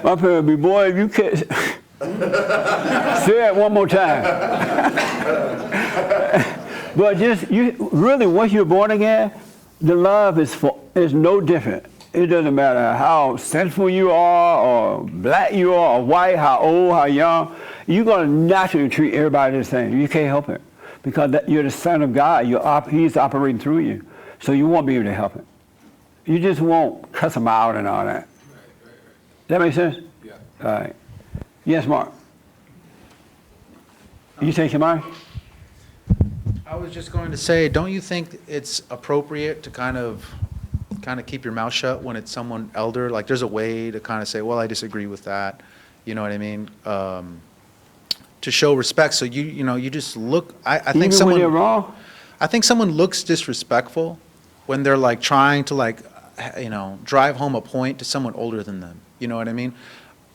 My parents be, boy, if you can't. Say it one more time. But just, you really, once you're born again, the love is no different. It doesn't matter how sinful you are, or black you are, or white, how old, how young. You're going to naturally treat everybody the same. You can't help it. Because you're the son of God. He's operating through you. So you won't be able to help it. You just won't cuss them out and all that. That make sense? Yeah. All right. Yes, Mark. You take your mind? I was just going to say, don't you think it's appropriate to kind of keep your mouth shut when it's someone elder? Like, there's a way to kind of say, well, I disagree with that. You know what I mean? To show respect. So you just look. I think Even someone. when they're wrong? I think someone looks disrespectful when they're like trying to drive home a point to someone older than them. You know what I mean?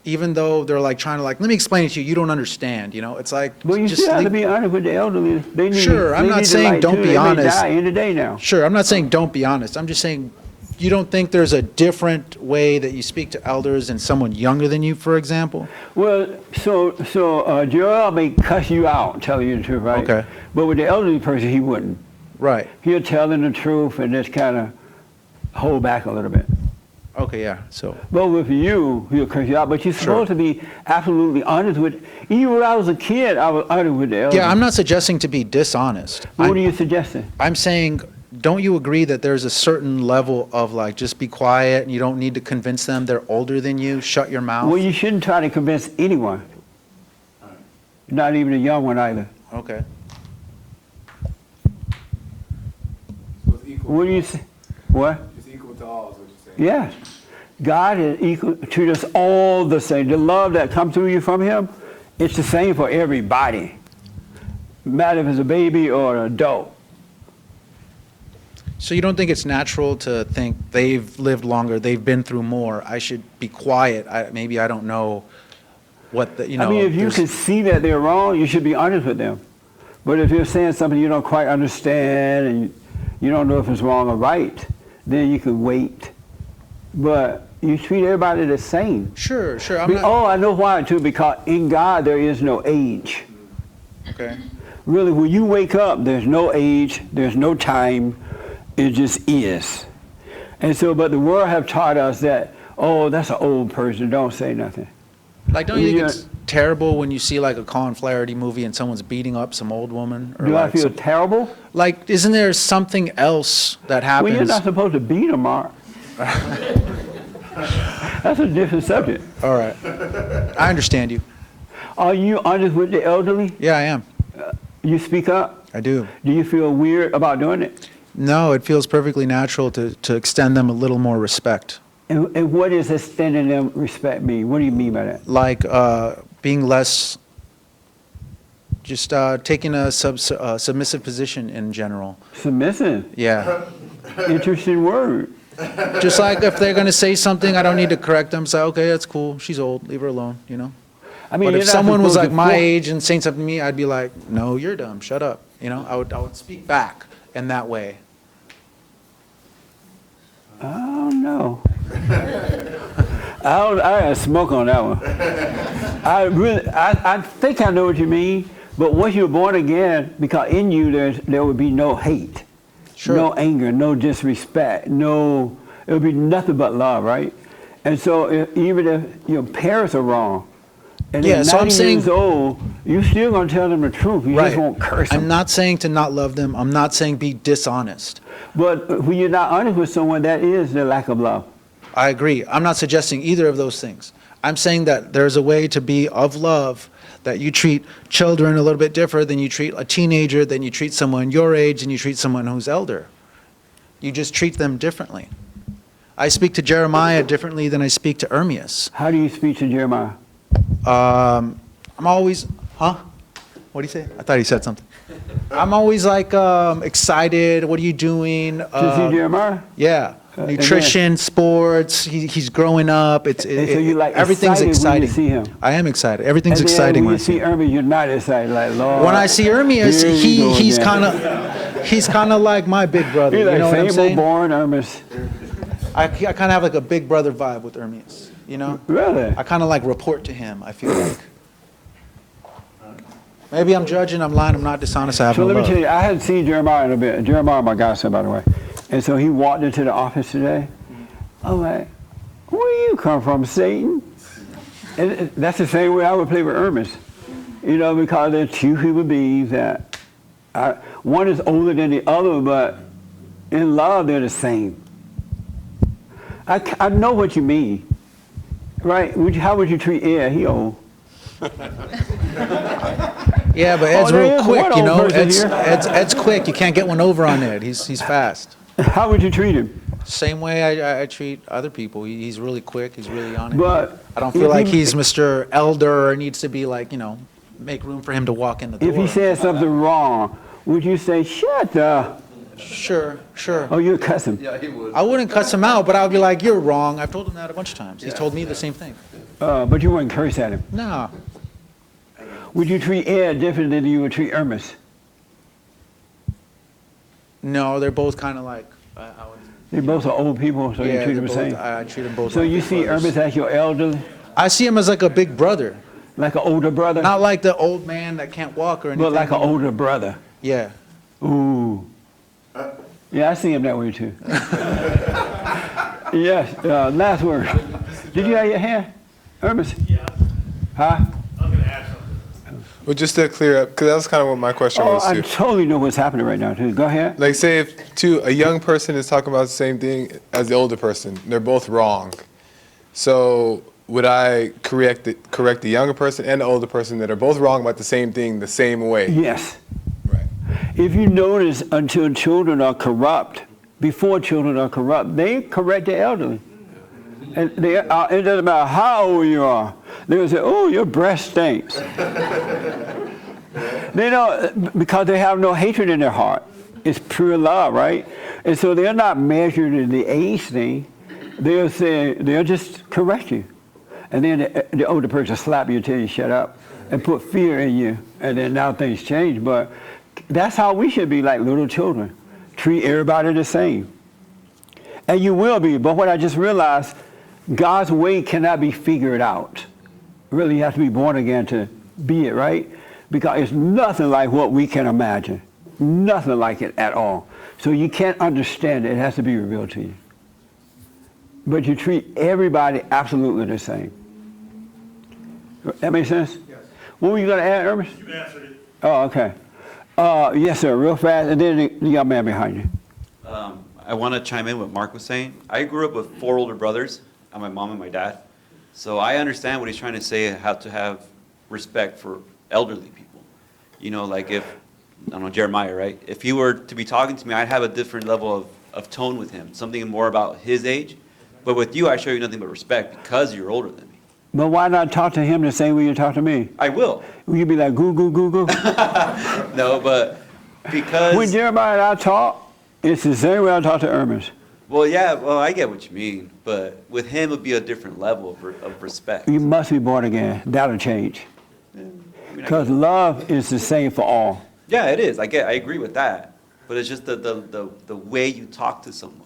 Even though they're like trying to let me explain it to you. You don't understand. You know, it's like. Well, you still have to be honest with the elderly. They need, Sure, I'm they not need the saying light don't too. be They may honest. die any day now. Sure, I'm not saying don't be honest. I'm just saying you don't think there's a different way that you speak to elders and someone younger than you, for example? Well, so Joel may cuss you out, tell you the truth, right? Okay. But with the elderly person, he wouldn't. Right. He'll tell them the truth and just kind of hold back a little bit. Okay, yeah. So. But with you, he'll curse you out. But you're supposed to be absolutely honest with. Even when I was a kid, I was honest with the elders. Yeah, I'm not suggesting to be dishonest. What are you suggesting? I'm saying, don't you agree that there's a certain level of like, just be quiet and you don't need to convince them they're older than you? Shut your mouth. Well, you shouldn't try to convince anyone. Not even a young one either. Okay. So it's equal. What do you say? What? It's equal to all, is what you're saying. Yeah. God is equal, treat us all the same. The love that comes through you from him, it's the same for everybody. Matter if it's a baby or an adult. So you don't think it's natural to think they've lived longer, they've been through more, I should be quiet, maybe I don't know what the, I mean, if you can see that they're wrong, you should be honest with them. But if you're saying something you don't quite understand and you don't know if it's wrong or right, then you can wait. But you treat everybody the same. Sure. I know why too, because in God there is no age. Okay. Really, when you wake up, there's no age, there's no time, it just is. And so, but the world have taught us that, oh, that's an old person, don't say nothing. Like, don't you think it's terrible when you see like a Colin Flaherty movie and someone's beating up some old woman? Or Do I like feel terrible? Like, isn't there something else that happens? Well, you're not supposed to beat them, Mark. That's a different subject. All right. I understand you. Are you honest with the elderly? Yeah, I am. You speak up? I do. Do you feel weird about doing it? No, it feels perfectly natural to extend them a little more respect. And what does extending them respect mean? What do you mean by that? Like being less, just taking a submissive position in general. Submissive? Yeah. Interesting word. Just like if they're going to say something, I don't need to correct them. Say, okay, that's cool. She's old. Leave her alone, you know? I mean, but if you're not someone was supposed like to my force- age and saying something to me, I'd be like, no, you're dumb. Shut up. You know, I would speak back in that way. Oh, no. I got smoke on that one. I think I know what you mean, but once you're born again, because in you there would be no hate, no anger, no disrespect, it would be nothing but love, right? And so even if your parents are wrong, and they're 90 years old, you're still going to tell them the truth. You just won't curse them. I'm not saying to not love them. I'm not saying be dishonest. But when you're not honest with someone, that is the lack of love. I agree. I'm not suggesting either of those things. I'm saying that there's a way to be of love, that you treat children a little bit different than you treat a teenager, than you treat someone your age, and you treat someone who's elder. You just treat them differently. I speak to Jeremiah differently than I speak to Ermias. How do you speak to Jeremiah? I'm always, huh? What do you say? I thought he said something. I'm always like excited. What are you doing? To see Jeremiah? Yeah. Nutrition, sports. He's growing up. And so you like everything's excited exciting. when you see him. I am excited. Everything's And then exciting when when I you see see him. Ermias, you're not excited. Like, Lord. When I see Ermias, here you go he's again. kind of like my big brother. You're You like know what I'm same saying? old born Ermias. I kind of have like a big brother vibe with Ermias. you know? Really? I kind of like report to him, I feel like. Maybe I'm judging, I'm lying, I'm not dishonest, I have So no let me love. tell you, I hadn't seen Jeremiah in a bit. Jeremiah, my godson, by the way. And so he walked into the office today. I'm like, where you come from, Satan? And that's the same way I would play with Ernest. You know, because they're two human beings that, one is older than the other, but in love, they're the same. I know what you mean, right? How would you treat Ed? He old. Yeah, but Ed's there real is quick, one you old know? person Ed's, here. Ed's quick, you can't get one over on Ed, he's fast. How would you treat him? Same way I treat other people, he's really quick, he's really on it. But I don't feel if like he- he's Mr. Elder or needs to be like, you know, make room for him to walk in the door. If he said something wrong, would you say, shut up? Sure. Oh, you'd cuss him. Yeah, he would. I wouldn't cuss him out, but I would be like, you're wrong. I've told him that a bunch of times. He's told me the same thing. But you wouldn't curse at him. No. Would you treat Ed differently than you would treat Ernest? No, they're both kind of like, They both are old people, so you yeah, treat they're them the both- same. I treat them both So like you big see brothers. Ernest as your elderly? I see him as like a big brother. Like an older brother? Not like the old man that can't walk or anything. But like an older brother. Yeah. Ooh. Yeah, I see him that way too. Yes, last word. Did you have your hand? Ernest? Yeah. Huh? Well, just to clear up, because that was kind of what my question Oh, was I too. totally know what's happening right now too. Go ahead. Like, say if a young person is talking about the same thing as the older person, they're both wrong. So would I correct the younger person and the older person that are both wrong about the same thing the same way? Yes. If you notice, until children are corrupt, before children are corrupt, they correct the elderly. And it doesn't matter how old you are. They'll say, oh, your breath stinks. They don't, because they have no hatred in their heart. It's pure love, right? And so they're not measured in the age thing. They'll just correct you. And then the older person slap you until you shut up and put fear in you. And then now things change. But that's how we should be like little children. Treat everybody the same. And you will be. But what I just realized, God's way cannot be figured out. Really, you have to be born again to be it, right? Because it's nothing like what we can imagine. Nothing like it at all. So you can't understand it. It has to be revealed to you. But you treat everybody absolutely the same. That makes sense? Yes. What were you going to add, Ernest? You answered it. Oh, okay. Yes, sir, real fast. And then the young man behind you. I want to chime in what Mark was saying. I grew up with 4 older brothers, and my mom and my dad. So I understand what he's trying to say, how to have respect for elderly people. You know, like if, I don't know, Jeremiah, right? If he were to be talking to me, I'd have a different level of tone with him, something more about his age. But with you, I show you nothing but respect because you're older than me. But why not talk to him the same way you talk to me? I will. Will you be like, goo, goo, goo, goo? No, but because... When Jeremiah and I talk, it's the same way I talk to Ernest. Well, yeah, well, I get what you mean. But with him, it would be a different level of respect. You must be born again. That'll change. Because love is the same for all. Yeah, it is. I agree with that. But it's just the way you talk to someone.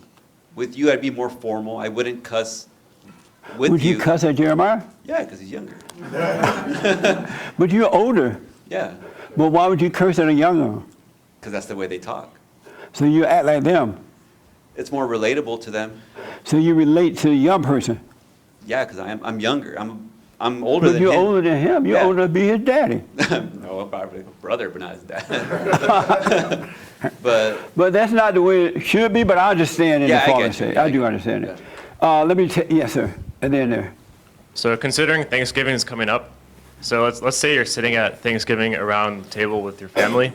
With you, I'd be more formal. I wouldn't cuss with Would you cuss at Jeremiah? Yeah, because he's younger. But you're older. Yeah, But why would you curse at a younger? because that's the way they talk. So you act like them. It's more relatable to them. So you relate to a young person. Yeah, because I'm younger. I'm older But than you're him. older than him. You're Yeah. older to be his daddy. No, I'm probably a brother, but not his dad. But that's not the way it should be, but I understand in Yeah, the I Father's get you. sake. I do understand it. Let me yes, sir. And then there. So considering Thanksgiving is coming up, so let's say you're sitting at Thanksgiving around the table with your family.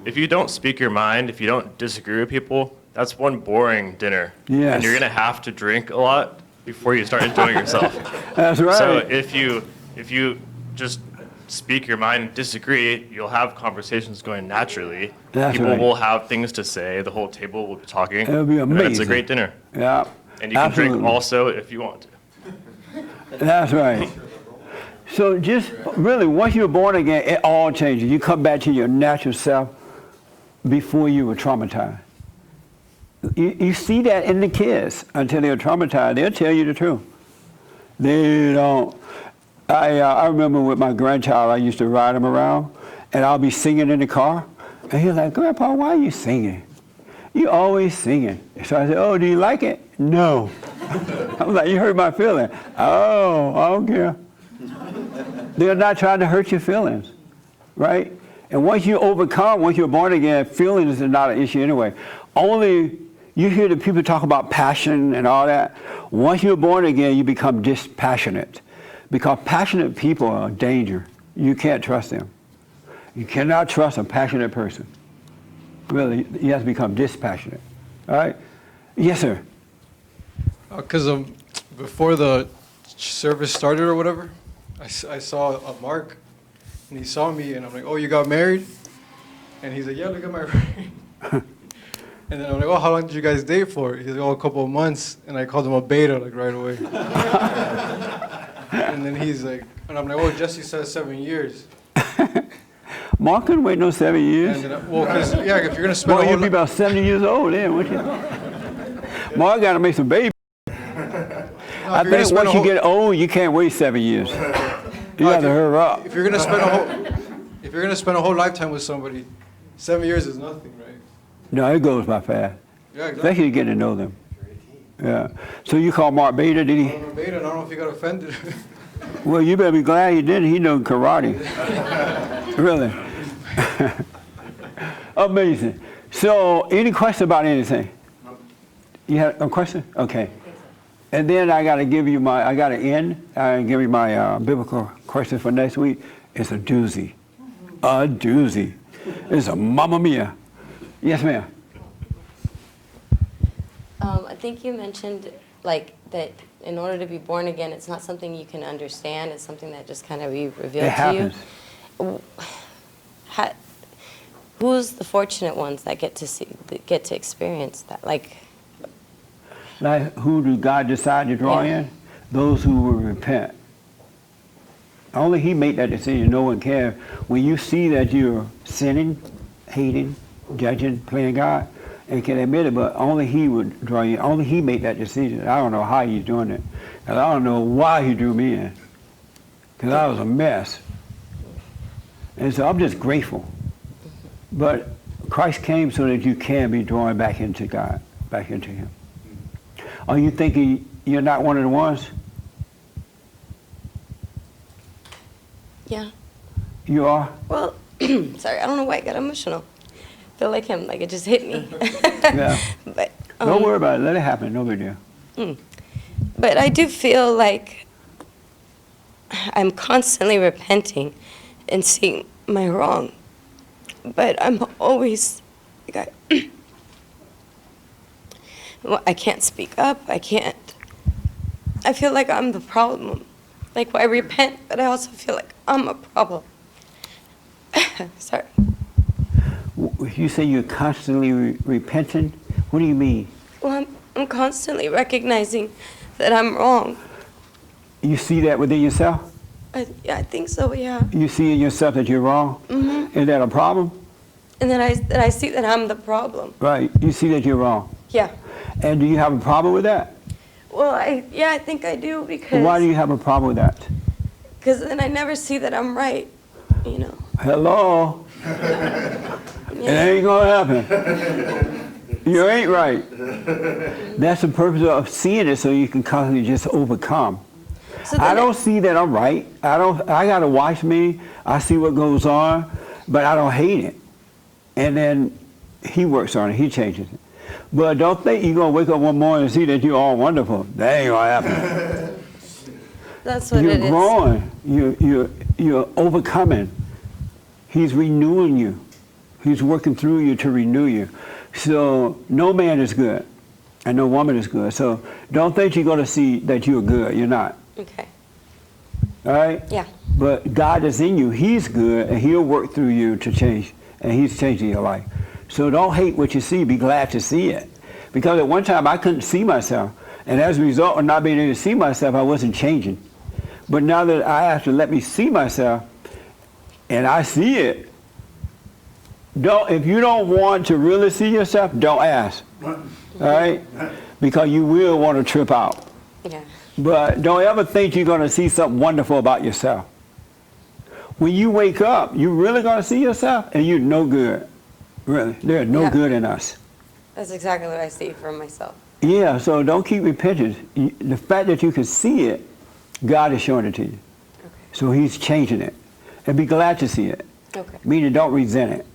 If you don't speak your mind, if you don't disagree with people, that's one boring dinner. Yes. And you're gonna have to drink a lot before you start enjoying yourself. That's right. So if you just speak your mind and disagree, you'll have conversations going naturally. That's People right. will have things to say. The whole table will be talking. It'll be And it's a amazing. great dinner. Yeah. And you can drink absolutely. also if you want to. That's right. So just really, once you're born again, it all changes. You come back to your natural self before you were traumatized. You see that in the kids until they're traumatized. They'll tell you the truth. They don't. I remember with my grandchild, I used to ride him around, and I'll be singing in the car, and he's like, Grandpa, why are you singing? You always singing. So I said, oh, do you like it? No. I was like, you hurt my feelings. Oh, I don't care. They're not trying to hurt your feelings, right? And once you overcome, once you're born again, feelings are not an issue anyway. Only, you hear the people talk about passion and all that. Once you're born again, you become dispassionate. Because passionate people are a danger. You can't trust them. You cannot trust a passionate person. Really, you have to become dispassionate. All right? Yes, sir. Because before the service started or whatever, I saw Mark, and he saw me, and I'm like, oh, you got married? And he's like, yeah, look at my ring. And then I'm like, oh, how long did you guys date for? He's like, oh, a couple of months. And I called him a beta, like, right away. And then he's like, and I'm like, oh, Jesse says 7 years. Mark couldn't wait no 7 years. And then, well, because, yeah, if you're going to spend Boy, a whole you'll be about 70 years old then, wouldn't you? Mark got to make some babies. I think once you get old, you can't wait 7 years. You have to hurry up. If you're going to spend a whole lifetime with somebody, 7 years is nothing, right? No, it goes by fast. Yeah, exactly. Especially you get to know them. Yeah. So you call Mark Beta, did he? I don't know if he got offended. Well, you better be glad he didn't. He knew karate. Really. Amazing. So, any question about anything? You have a question? Okay. And then I got to give you my, I got to end. I give you my biblical question for next week. It's a doozy. A doozy. It's a mamma mia. Yes, ma'am. I think you mentioned like that in order to be born again, it's not something you can understand. It's something that just kind of be revealed It happens. to you. Who's the fortunate ones that get to experience that? Like Who do God decide to draw in? Those who will repent. Only He made that decision. No one can. When you see that you're sinning, hating, judging, playing God, and can admit it, but only He would draw you. Only He made that decision. I don't know how He's doing it. And I don't know why He drew me in. Because I was a mess. And so I'm just grateful. But Christ came so that you can be drawn back into God, back into Him. Are you thinking you're not one of the ones? Yeah. You are? Well, sorry, I don't know why I got emotional. I feel like him, like it just hit me. Yeah. But don't worry about it. Let it happen. No big deal. But I do feel like I'm constantly repenting and seeing my wrong. But I'm always like I can't speak up. I feel like I'm the problem. Like I repent, but I also feel like I'm a problem. Sorry. You say you're constantly repenting? What do you mean? Well, I'm constantly recognizing that I'm wrong. You see that within yourself? Yeah, I think so, yeah. You see in yourself that you're wrong? Mm-hmm. Is that a problem? And then I see that I'm the problem. Right. You see that you're wrong. Yeah. And do you have a problem with that? Well, I think I do because... Why do you have a problem with that? Because then I never see that I'm right, you know. Hello? It ain't gonna happen. You ain't right. That's the purpose of seeing it, so you can constantly just overcome. So I don't see that I'm right. I gotta watch me. I see what goes on, but I don't hate it. And then He works on it. He changes it. But don't think you're gonna wake up one morning and see that you're all wonderful. That ain't gonna happen. That's what You're it is. growing. You're overcoming. He's renewing you. He's working through you to renew you. So no man is good, and no woman is good. So don't think you're going to see that you're good. You're not. Okay. All right? Yeah. But God is in you. He's good, and He'll work through you to change, and He's changing your life. So don't hate what you see. Be glad to see it. Because at one time I couldn't see myself, and as a result of not being able to see myself, I wasn't changing. But now that I have to let me see myself, and I see it, if you don't want to really see yourself, don't ask. All right? Because you will want to trip out. Yeah. But don't ever think you're going to see something wonderful about yourself. When you wake up, you're really going to see yourself, and you're no good. Really, there's no Yeah. good in us. That's exactly what I see from myself. Yeah, so don't keep repenting. The fact that you can see it, God is showing it to you. So he's changing it. And be glad to see it. Okay. Meaning don't resent it.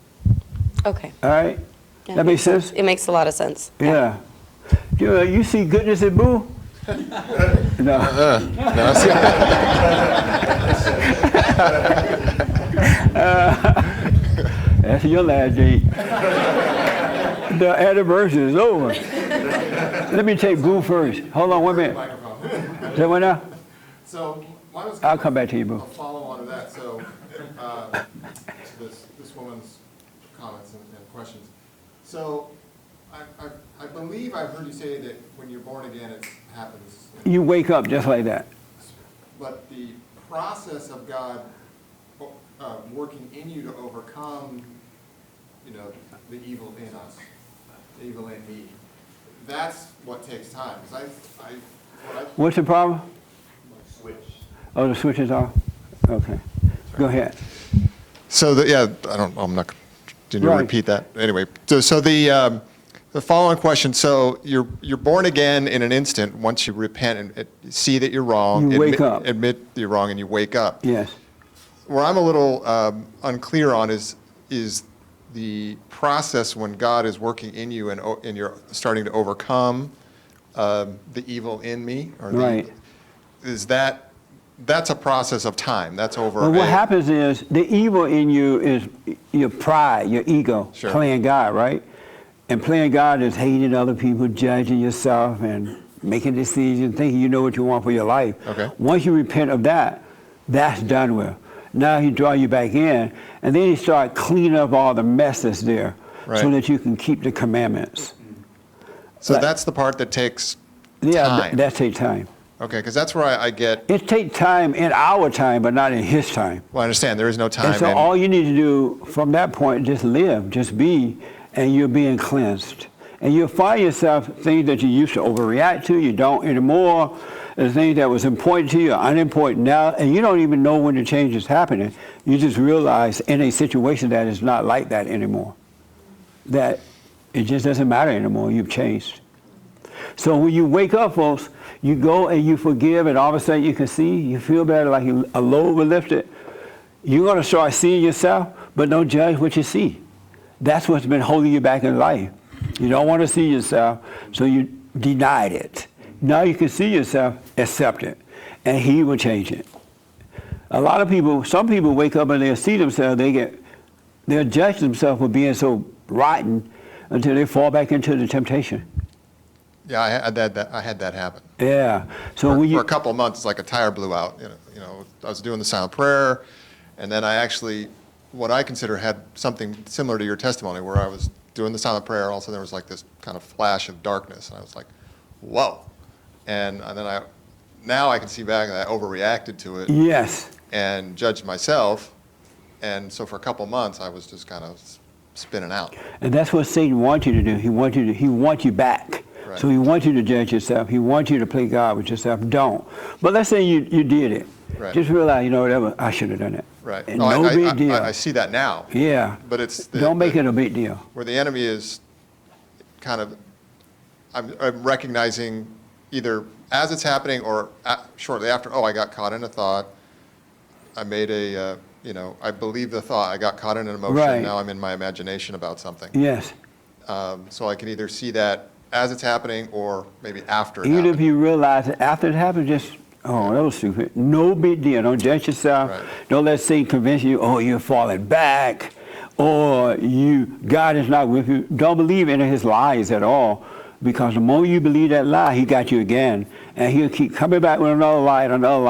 Okay. All right? Yeah, That makes sense? It makes a lot of sense. Yeah. You see goodness in Boo? No. That's your last date. The anniversary is over. Let me take Boo first. Hold on 1 minute. Is that one now? So mine was I'll come back to you, Boo. a follow-on to that. So to this woman's comments and questions. So I believe I've heard you say that when you're born again, it happens. You wake up just like that. But the process of God working in you to overcome, the evil in us, the evil in me, that's what takes time. 'Cause What's the problem? Switch. Oh, the switch is off? Okay. Go ahead. So I'm not going to Right. repeat that. Anyway, so the following question, so you're born again in an instant once you repent and see that you're wrong. You wake up. Admit you're wrong and you wake up. Yes. Where I'm a little unclear on is the process when God is working in you and you're starting to overcome the evil in me, or Right. that's a process of time. That's over. Well, what happens is the evil in you is your pride, your ego, Sure. playing God, right? And playing God is hating other people, judging yourself, and making decisions, thinking you know what you want for your life. Okay. Once you repent of that, that's done with. Now he draw you back in, and then he start cleaning up all the mess that's there, so Right. that you can keep the commandments. So that's the part that takes Yeah, time. that takes time. Okay, because that's where I get. It takes time in our time, but not in his time. Well, I understand there is no time. And so all you need to do from that point, just live, just be, and you're being cleansed. And you'll find yourself things that you used to overreact to, you don't anymore. The things that was important to you are unimportant now, and you don't even know when the change is happening. You just realize in a situation that it's not like that anymore. That it just doesn't matter anymore, you've changed. So when you wake up, folks, you go and you forgive, and all of a sudden you can see, you feel better, like a load was lifted. You're going to start seeing yourself, but don't judge what you see. That's what's been holding you back in life. You don't want to see yourself, so you denied it. Now you can see yourself, accept it, and he will change it. A lot of people, some people wake up and they'll see themselves, they'll judge themselves for being so rotten until they fall back into the temptation. Yeah, I had that happen. Yeah. So for a couple of months, it's like a tire blew out. I was doing the silent prayer, and then I actually, what I consider had something similar to your testimony, where I was doing the silent prayer, all of a sudden there was like this kind of flash of darkness, and I was like, whoa. And then now I can see back that I overreacted to it. Yes. And judged myself, and so for a couple of months I was just kind of spinning out. And that's what Satan wants you to do. He wants you back. Right. So he wants you to judge yourself. He wants you to play God with yourself. Don't. But let's say you did it. Right. Just realize, whatever, I should have done it. Right. And No, no I- big I- deal. I see that now. Yeah. But it's don't make it a big deal. Where the enemy is kind of, I'm recognizing either as it's happening or shortly after, I got caught in a thought. I made I believe the thought. I got caught in an emotion. Right. Now I'm in my imagination about something. Yes. So I can either see that as it's happening or maybe after it Even happened. if you realize that after it happened, just, that was stupid. No big deal. Don't judge yourself. Right. Don't let Satan convince you, you're falling back, or God is not with you. Don't believe any of his lies at all, because the moment you believe that lie, he got you again, and he'll keep coming back with another lie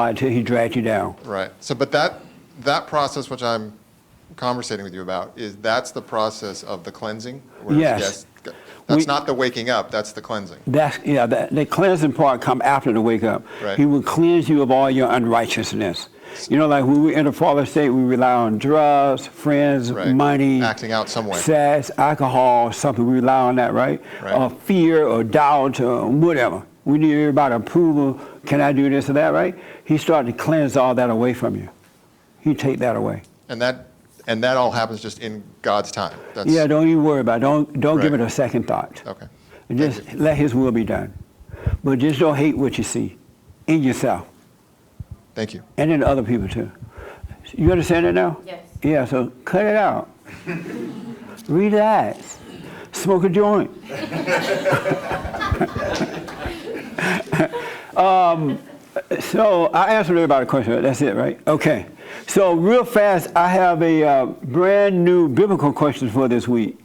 until he drags you down. Right. So, but that process, which I'm conversating with you about, that's the process of the cleansing. Whereas, Yes. That's not the waking up. That's the cleansing. The cleansing part come after the wake up. Right. He will cleanse you of all your unrighteousness. Like when we're in a fallen state, we rely on drugs, friends, money, acting out some way, sex, alcohol, something. We rely on that, right? Right. Or fear or doubt or whatever. We need everybody approval. Can I do this or that, right? He started to cleanse all that away from you. He take that away. And that all happens just in God's time. That's, Yeah, don't even worry about it. Don't give Right. it a second thought. Okay. Just let his will be done. But just don't hate what you see in yourself. Thank you. And in other people too. You understand that now? Yes. Yeah, so cut it out. Relax. Smoke a joint. So I answered everybody a question. That's it, right? Okay. So real fast, I have a brand new biblical question for this week.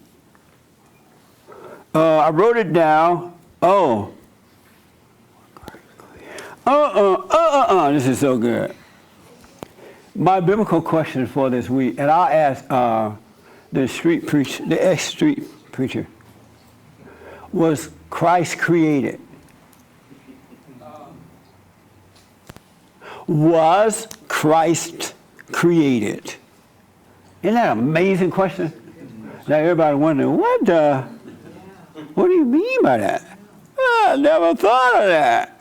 I wrote it down. Oh. This is so good. My biblical question for this week, and I'll ask the ex-street preacher. Was Christ created? Was Christ created? Isn't that an amazing question? Now everybody wondering, what do you mean by that? I never thought of that.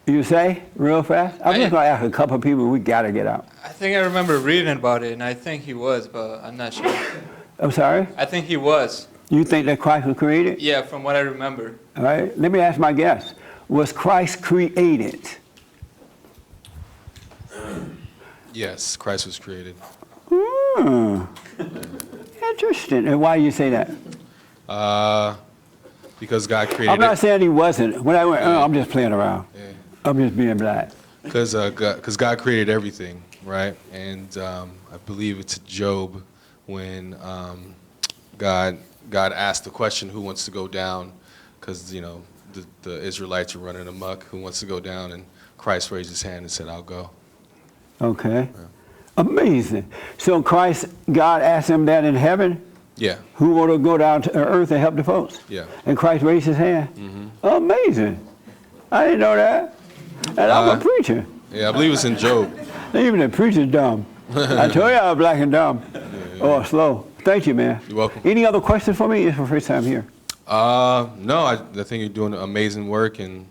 You say, real fast? I'm just going to ask a couple of people, we got to get out. I think I remember reading about it, and I think he was, but I'm not sure. I'm sorry? I think he was. You think that Christ was created? Yeah, from what I remember. All right, let me ask my guest. Was Christ created? Yes, Christ was created. Interesting. And why do you say that? Because God created I'm not saying he wasn't. When I went, I'm just playing around. Yeah. I'm just being black. Because God created everything, right? And I believe it's Job when God asked the question, who wants to go down? Because, you know, the Israelites are running amok. Who wants to go down? And Christ raised his hand and said, I'll go. Okay. Amazing. So God asked him that in heaven? Yeah. Who want to go down to earth and help the folks? Yeah. And Christ raised his hand? Mm-hmm. Amazing. I didn't know that. And I'm a preacher. Yeah, I believe it's in Job. Even the preacher's dumb. I told you I was black and dumb. Oh, slow. Thank you, man. You're welcome. Any other questions for me? It's my first time here. No, I think you're doing amazing work and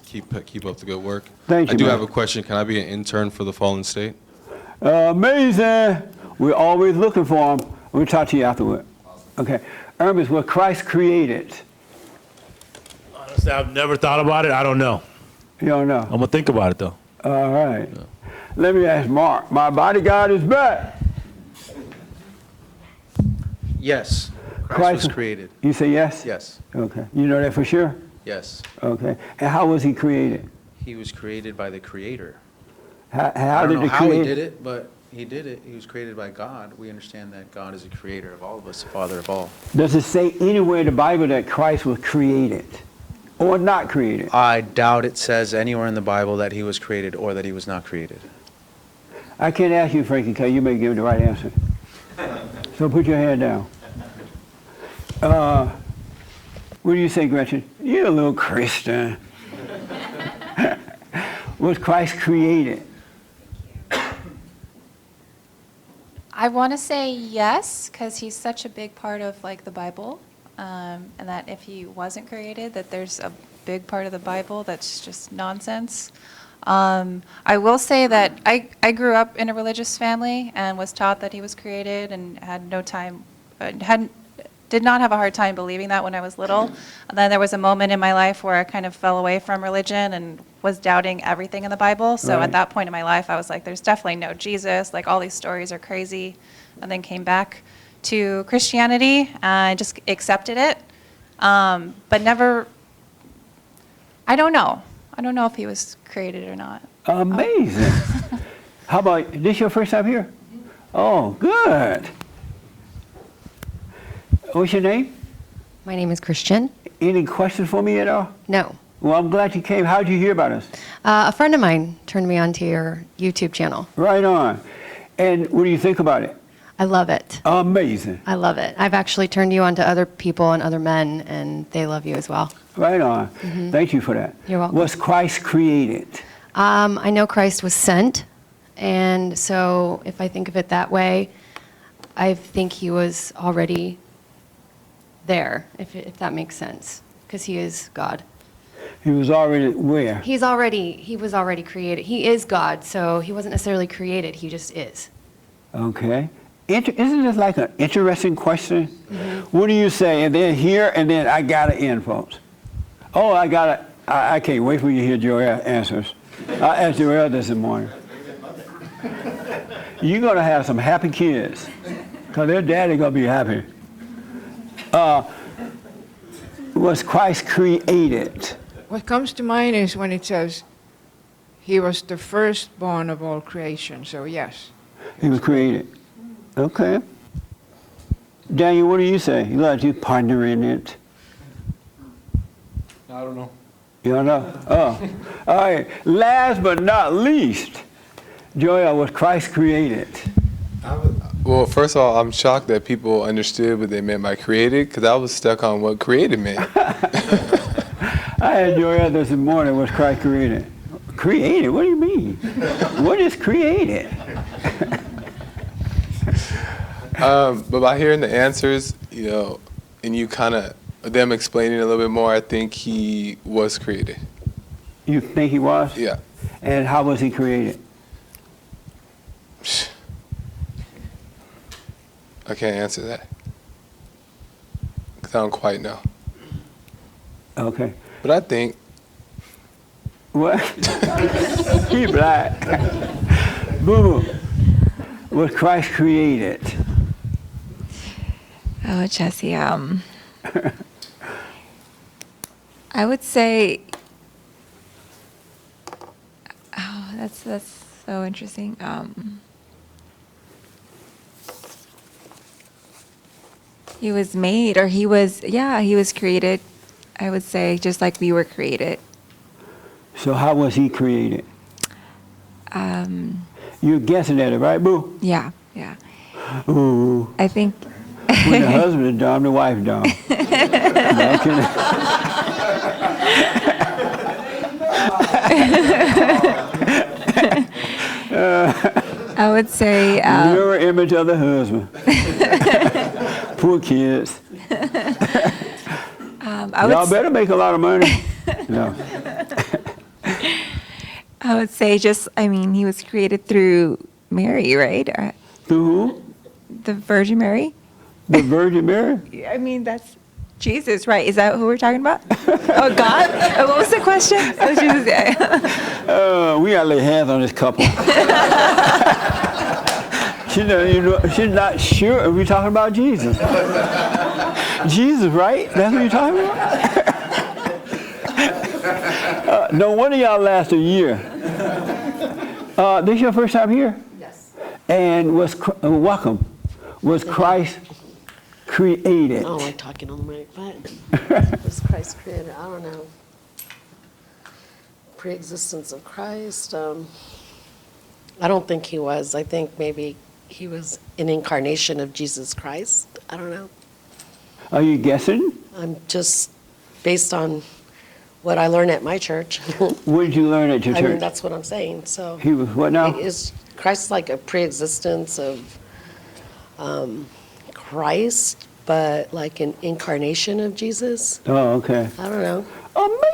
keep up the good work. Thank you, I do man. have a question. Can I be an intern for the Fallen State? Amazing. We're always looking for them. We'll talk to you afterward. Okay. Ernest, was Christ created? Honestly, I've never thought about it. I don't know. You don't know? I'm going to think about it, though. All right. Let me ask Mark. My bodyguard is back. Yes, Christ was created. You say yes? Yes. Okay. You know that for sure? Yes. Okay. And how was he created? He was created by the Creator. How I don't did know the how he creator? did it, but he did it. He was created by God. We understand that God is the creator of all of us, the Father of all. Does it say anywhere in the Bible that Christ was created or not created? I doubt it says anywhere in the Bible that he was created or that he was not created. I can't ask you, Frankie, because you may give the right answer. So put your hand down. What do you say, Gretchen? You're a little Christian. Was Christ created? I want to say yes, because he's such a big part of like the Bible, and that if he wasn't created, that there's a big part of the Bible that's just nonsense. I will say that I grew up in a religious family and was taught that he was created and had no time, did not have a hard time believing that when I was little. And then there was a moment in my life where I kind of fell away from religion and was doubting everything in the Bible. So Right. at that point in my life, I was like, there's definitely no Jesus. Like all these stories are crazy. And then came back to Christianity and just accepted it. But never, I don't know. I don't know if he was created or not. Amazing. How about, this your first time here? Oh, good. What's your name? My name is Christian. Any questions for me at all? No. Well, I'm glad you came. How did you hear about us? A friend of mine turned me on to your YouTube channel. Right on. And what do you think about it? I love it. Amazing. I love it. I've actually turned you on to other people and other men, and they love you as well. Right on. Mhm. Thank you for that. You're welcome. Was Christ created? I know Christ was sent, and so if I think of it that way, I think he was already there, if that makes sense, because he is God. He was already where? He was already created. He is God, so he wasn't necessarily created, he just is. Okay. Isn't this like an interesting question? What do you say? And then here, and then I got to end, folks. Oh, I can't wait for you to hear Joel answers. I asked Joel this morning. You're going to have some happy kids, because their daddy going to be happy. Was Christ created? What comes to mind is when it says, he was the firstborn of all creation, so yes. He was created. Okay. Daniel, what do you say? You like to partner in it? I don't know. You don't know? Oh. All right. Last but not least, Joel, was Christ created? Well, first of all, I'm shocked that people understood what they meant by created, because I was stuck on what created meant. I had Joel this morning, was Christ created? Created? What do you mean? What is created? But by hearing the answers, and you kind of, them explaining a little bit more, I think he was created. You think he was? Yeah. And how was he created? I can't answer that, because I don't quite know. Okay. But I think. What? He black. Boo-boo. Was Christ created? Oh, Jesse, I would say, oh, that's so interesting. He was made, or he was created, I would say, just like we were created. So how was he created? You're guessing at it, right, Boo? Yeah. Ooh. I think. When the husband is dumb, the wife dumb. I would say. Mirror image of the husband. Poor kids. Y'all better make a lot of money. No. I would say he was created through Mary, right? Through who? The Virgin Mary. The Virgin Mary? I mean, that's Jesus, right? Is that who we're talking about? Oh, God? What was the question? Oh, Jesus, yeah. We got to lay hands on this couple. She's not sure. Are we talking about Jesus? Jesus, right? That's what you're talking about? No wonder y'all last a year. This your first time here? Yes. And welcome. Was Christ created? I don't like talking on the mic, but was Christ created? I don't know. Pre-existence of Christ. I don't think he was. I think maybe he was an incarnation of Jesus Christ. I don't know. Are you guessing? I'm just based on what I learned at my church. What did you learn at your I church? mean, that's what I'm saying. So He was what now? Is Christ like a pre-existence of Christ, but like an incarnation of Jesus? Oh, okay. I don't know.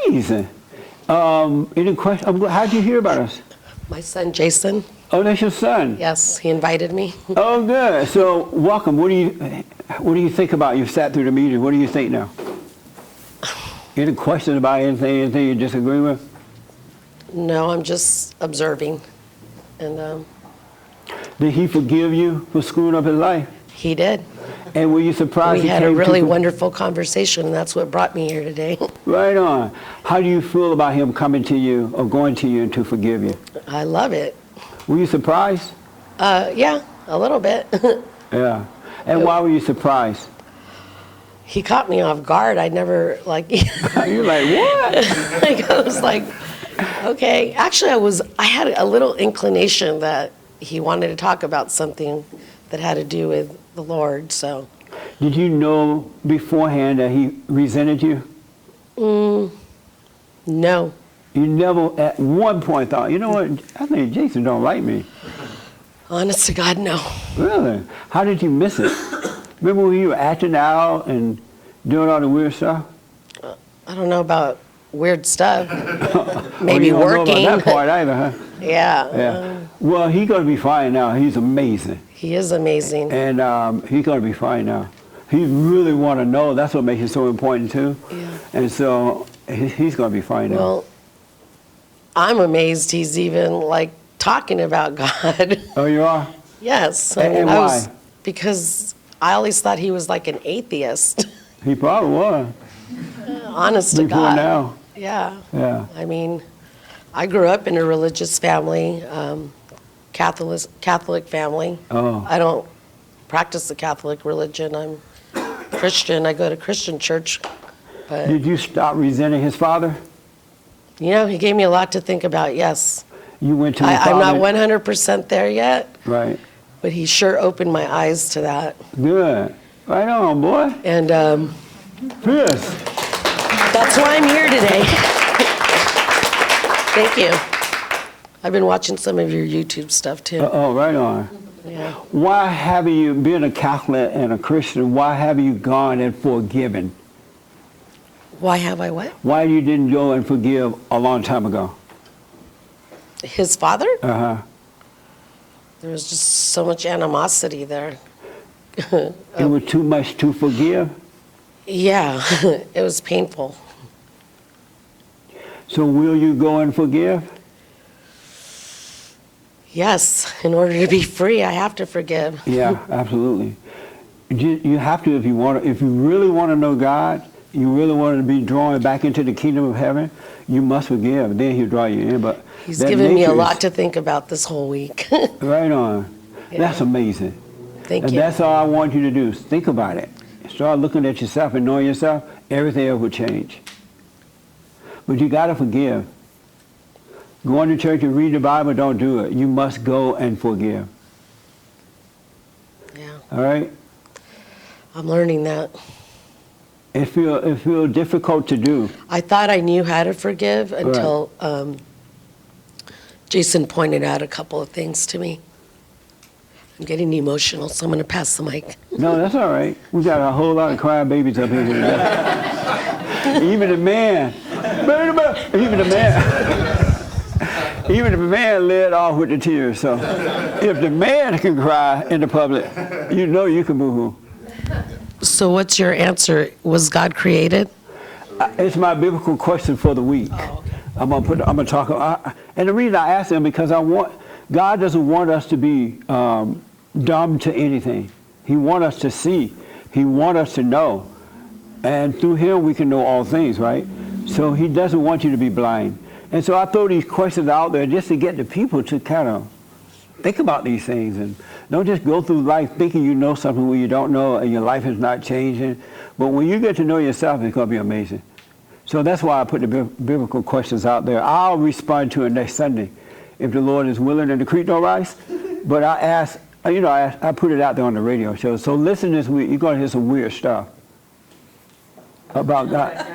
Amazing. Any question? How'd you hear about us? My son Jason. Oh, that's your son. Yes, he invited me. Oh, good. So, welcome. What do you think about? You sat through the meeting. What do you think now? Any questions about anything you disagree with? No, I'm just observing. And did he forgive you for screwing up his life? He did. And were you surprised? We had a really wonderful conversation, and that's what brought me here today. Right on. How do you feel about him coming to you or going to you to forgive you? I love it. Were you surprised? Yeah, a little bit. Yeah. And why were you surprised? He caught me off guard. I never You're like, what? I was like, okay. Actually, I had a little inclination that he wanted to talk about something that had to do with the Lord. So. Did you know beforehand that he resented you? No. You never at one point thought, you know what, I think Jason don't like me. Honest to God, no. Really? How did you miss it? Remember when you were acting out and Doing all the weird stuff? I don't know about weird stuff. Oh, Maybe you don't know working. about that part either, huh? Yeah. Yeah. Well, he's going to be fine now. He's amazing. He is amazing. And he's going to be fine now. He really want to know. That's what makes it so important, too. Yeah. And so he's going to be fine now. Well, I'm amazed he's even like talking about God. Oh, you are? Yes. And why? Because I always thought he was like an atheist. He probably was. Honest to Before God. now. Yeah. Yeah. I mean, I grew up in a religious family, Catholic family. Oh. I don't practice the Catholic religion. I'm Christian. I go to Christian church. But, Did you stop resenting his father? you know, he gave me a lot to think about, yes. You went to the I'm not father- 100% there yet, Right. but he sure opened my eyes to that. Good. Right on, boy. And Yes. that's why I'm here today. Thank you. I've been watching some of your YouTube stuff too. Oh, right on. Yeah. Why have you, being a Catholic and a Christian, why have you gone and forgiven? Why have I what? Why you didn't go and forgive a long time ago? His father? Uh-huh. There was just so much animosity there. It was too much to forgive? Yeah, it was painful. So will you go and forgive? Yes, in order to be free, I have to forgive. Yeah, absolutely. You have to if you want to, if you really want to know God, you really want to be drawn back into the kingdom of heaven, you must forgive. Then he'll draw you in. But He's that given me a nature lot is- to think about this whole week. Right on. That's amazing. Thank And you. that's all I want you to do is think about it. Start looking at yourself and knowing yourself, everything else will change. But you got to forgive. Going to church and reading the Bible, don't do it. You must go and forgive. Yeah. All right? I'm learning that. It feel difficult to do. I thought I knew how to forgive until Jason pointed out a couple of things to me. I'm getting emotional, so I'm going to pass the mic. No, that's all right. We got a whole lot of crying babies up here today. Even the man, even the man led off with the tears. So if the man can cry in the public, you know you can boo-hoo. So what's your answer? Was God created? It's my biblical question for the week. I'm gonna talk. And the reason I ask him because God doesn't want us to be dumb to anything. He wants us to see. He wants us to know. And through him we can know all things, right? So he doesn't want you to be blind. And so I throw these questions out there just to get the people to kind of think about these things and don't just go through life thinking you know something when you don't know and your life is not changing. But when you get to know yourself, it's going to be amazing. So that's why I put the biblical questions out there. I'll respond to it next Sunday if the Lord is willing and the creek don't rise. But I ask, I put it out there on the radio show. So listen this week. You're going to hear some weird stuff about God.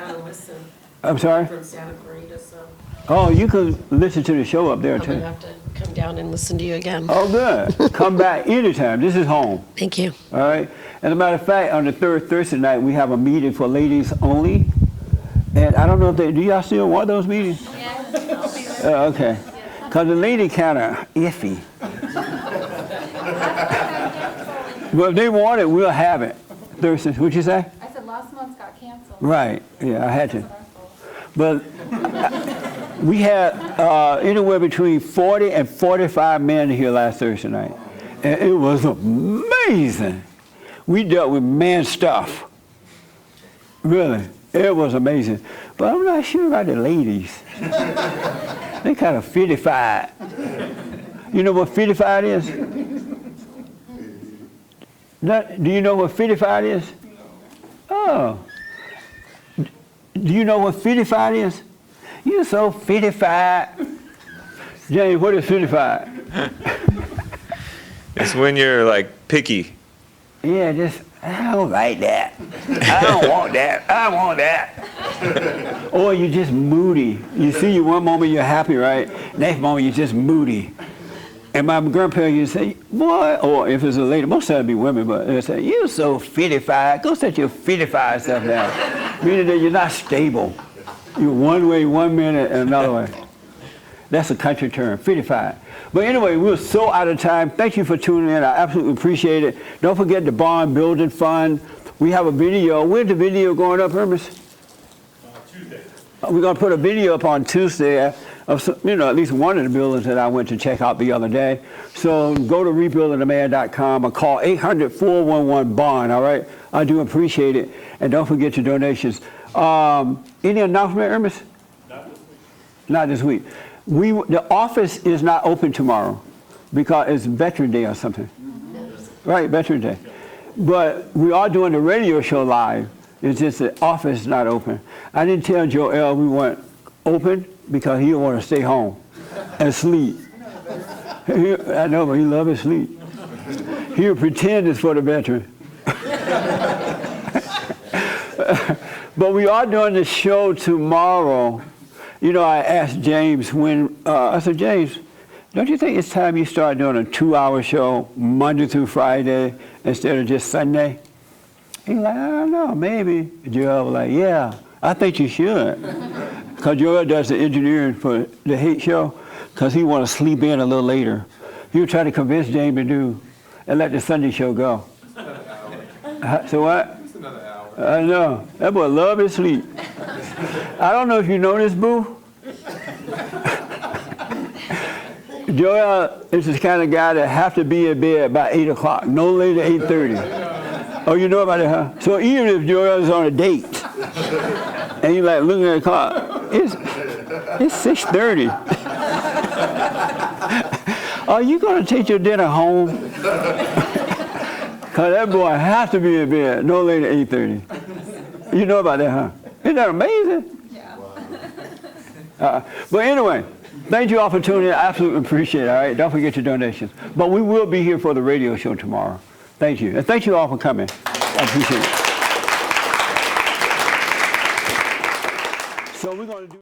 I'm sorry? From Santa Clarita, so Oh, you can listen to the show up there I'm too. going to have to come down and listen to you again. Oh, good. Come back anytime. This is home. Thank you. All right. As a matter of fact, on the third Thursday night, we have a meeting for ladies only. And I don't know if do y'all still want those meetings? Yeah. Okay. Because the lady kind of iffy. But if they want it, we'll have it. Thursday. What'd you say? I said last month's got canceled. Right. Yeah, I had to. But we had anywhere between 40 and 45 men here last Thursday night. And it was amazing. We dealt with man stuff. Really. It was amazing. But I'm not sure about the ladies. They kind of fittified. You know what fittified is? Do you know what fittified is? Oh. Do you know what fittified is? You're so fittified. James, what is fittified? It's when you're like picky. Yeah, just, I don't like that. I don't want that. I want that. Or you're just moody. You see, one moment you're happy, right? Next moment you're just moody. And my grandparents used to say, boy, or if it's a lady, most of the time it'd be women, but they'd say, you so fittified. Go set your fittified stuff down. Meaning that you're not stable. You're one way 1 minute and another way. That's a country term, fittified. But anyway, we're so out of time. Thank you for tuning in. I absolutely appreciate it. Don't forget the Bond Building Fund. We have a video. Where's the video going up, Hermes? Tuesday. We're going to put a video up on Tuesday of, at least one of the buildings that I went to check out the other day. So go to rebuildingtheman.com or call 800-411-BOND, all right? I do appreciate it. And don't forget your donations. Any announcement, Hermes? Not this week. The office is not open tomorrow because it's Veteran Day or something. Right, Veteran Day. But we are doing the radio show live. It's just the office is not open. I didn't tell Joel we weren't open because he didn't want to stay home and sleep. I know, but he loves his sleep. He'll pretend it's for the veteran. But we are doing the show tomorrow. I asked James I said, James, don't you think it's time you start doing a 2-hour show Monday through Friday instead of just Sunday? He's like, I don't know, maybe. Joel was like, yeah, I think you should. Because Joel does the engineering for the Hate Show because he wants to sleep in a little later. He was trying to convince James to do and let the Sunday show go. So what? Just another hour. I know. That boy love his sleep. I don't know if you know this, Boo. Joel is the kind of guy that have to be in bed by 8 o'clock, no later than 8:30. Oh, you know about it, huh? So even if Joel is on a date and you like looking at the clock, it's 6:30. Are you going to take your dinner home? Because that boy has to be in bed no later than 8:30. You know about that, huh? Isn't that amazing? Yeah. But anyway, thank you all for tuning in. I absolutely appreciate it, all right? Don't forget your donations. But we will be here for the radio show tomorrow. Thank you. And thank you all for coming. I appreciate it. So we're going to do...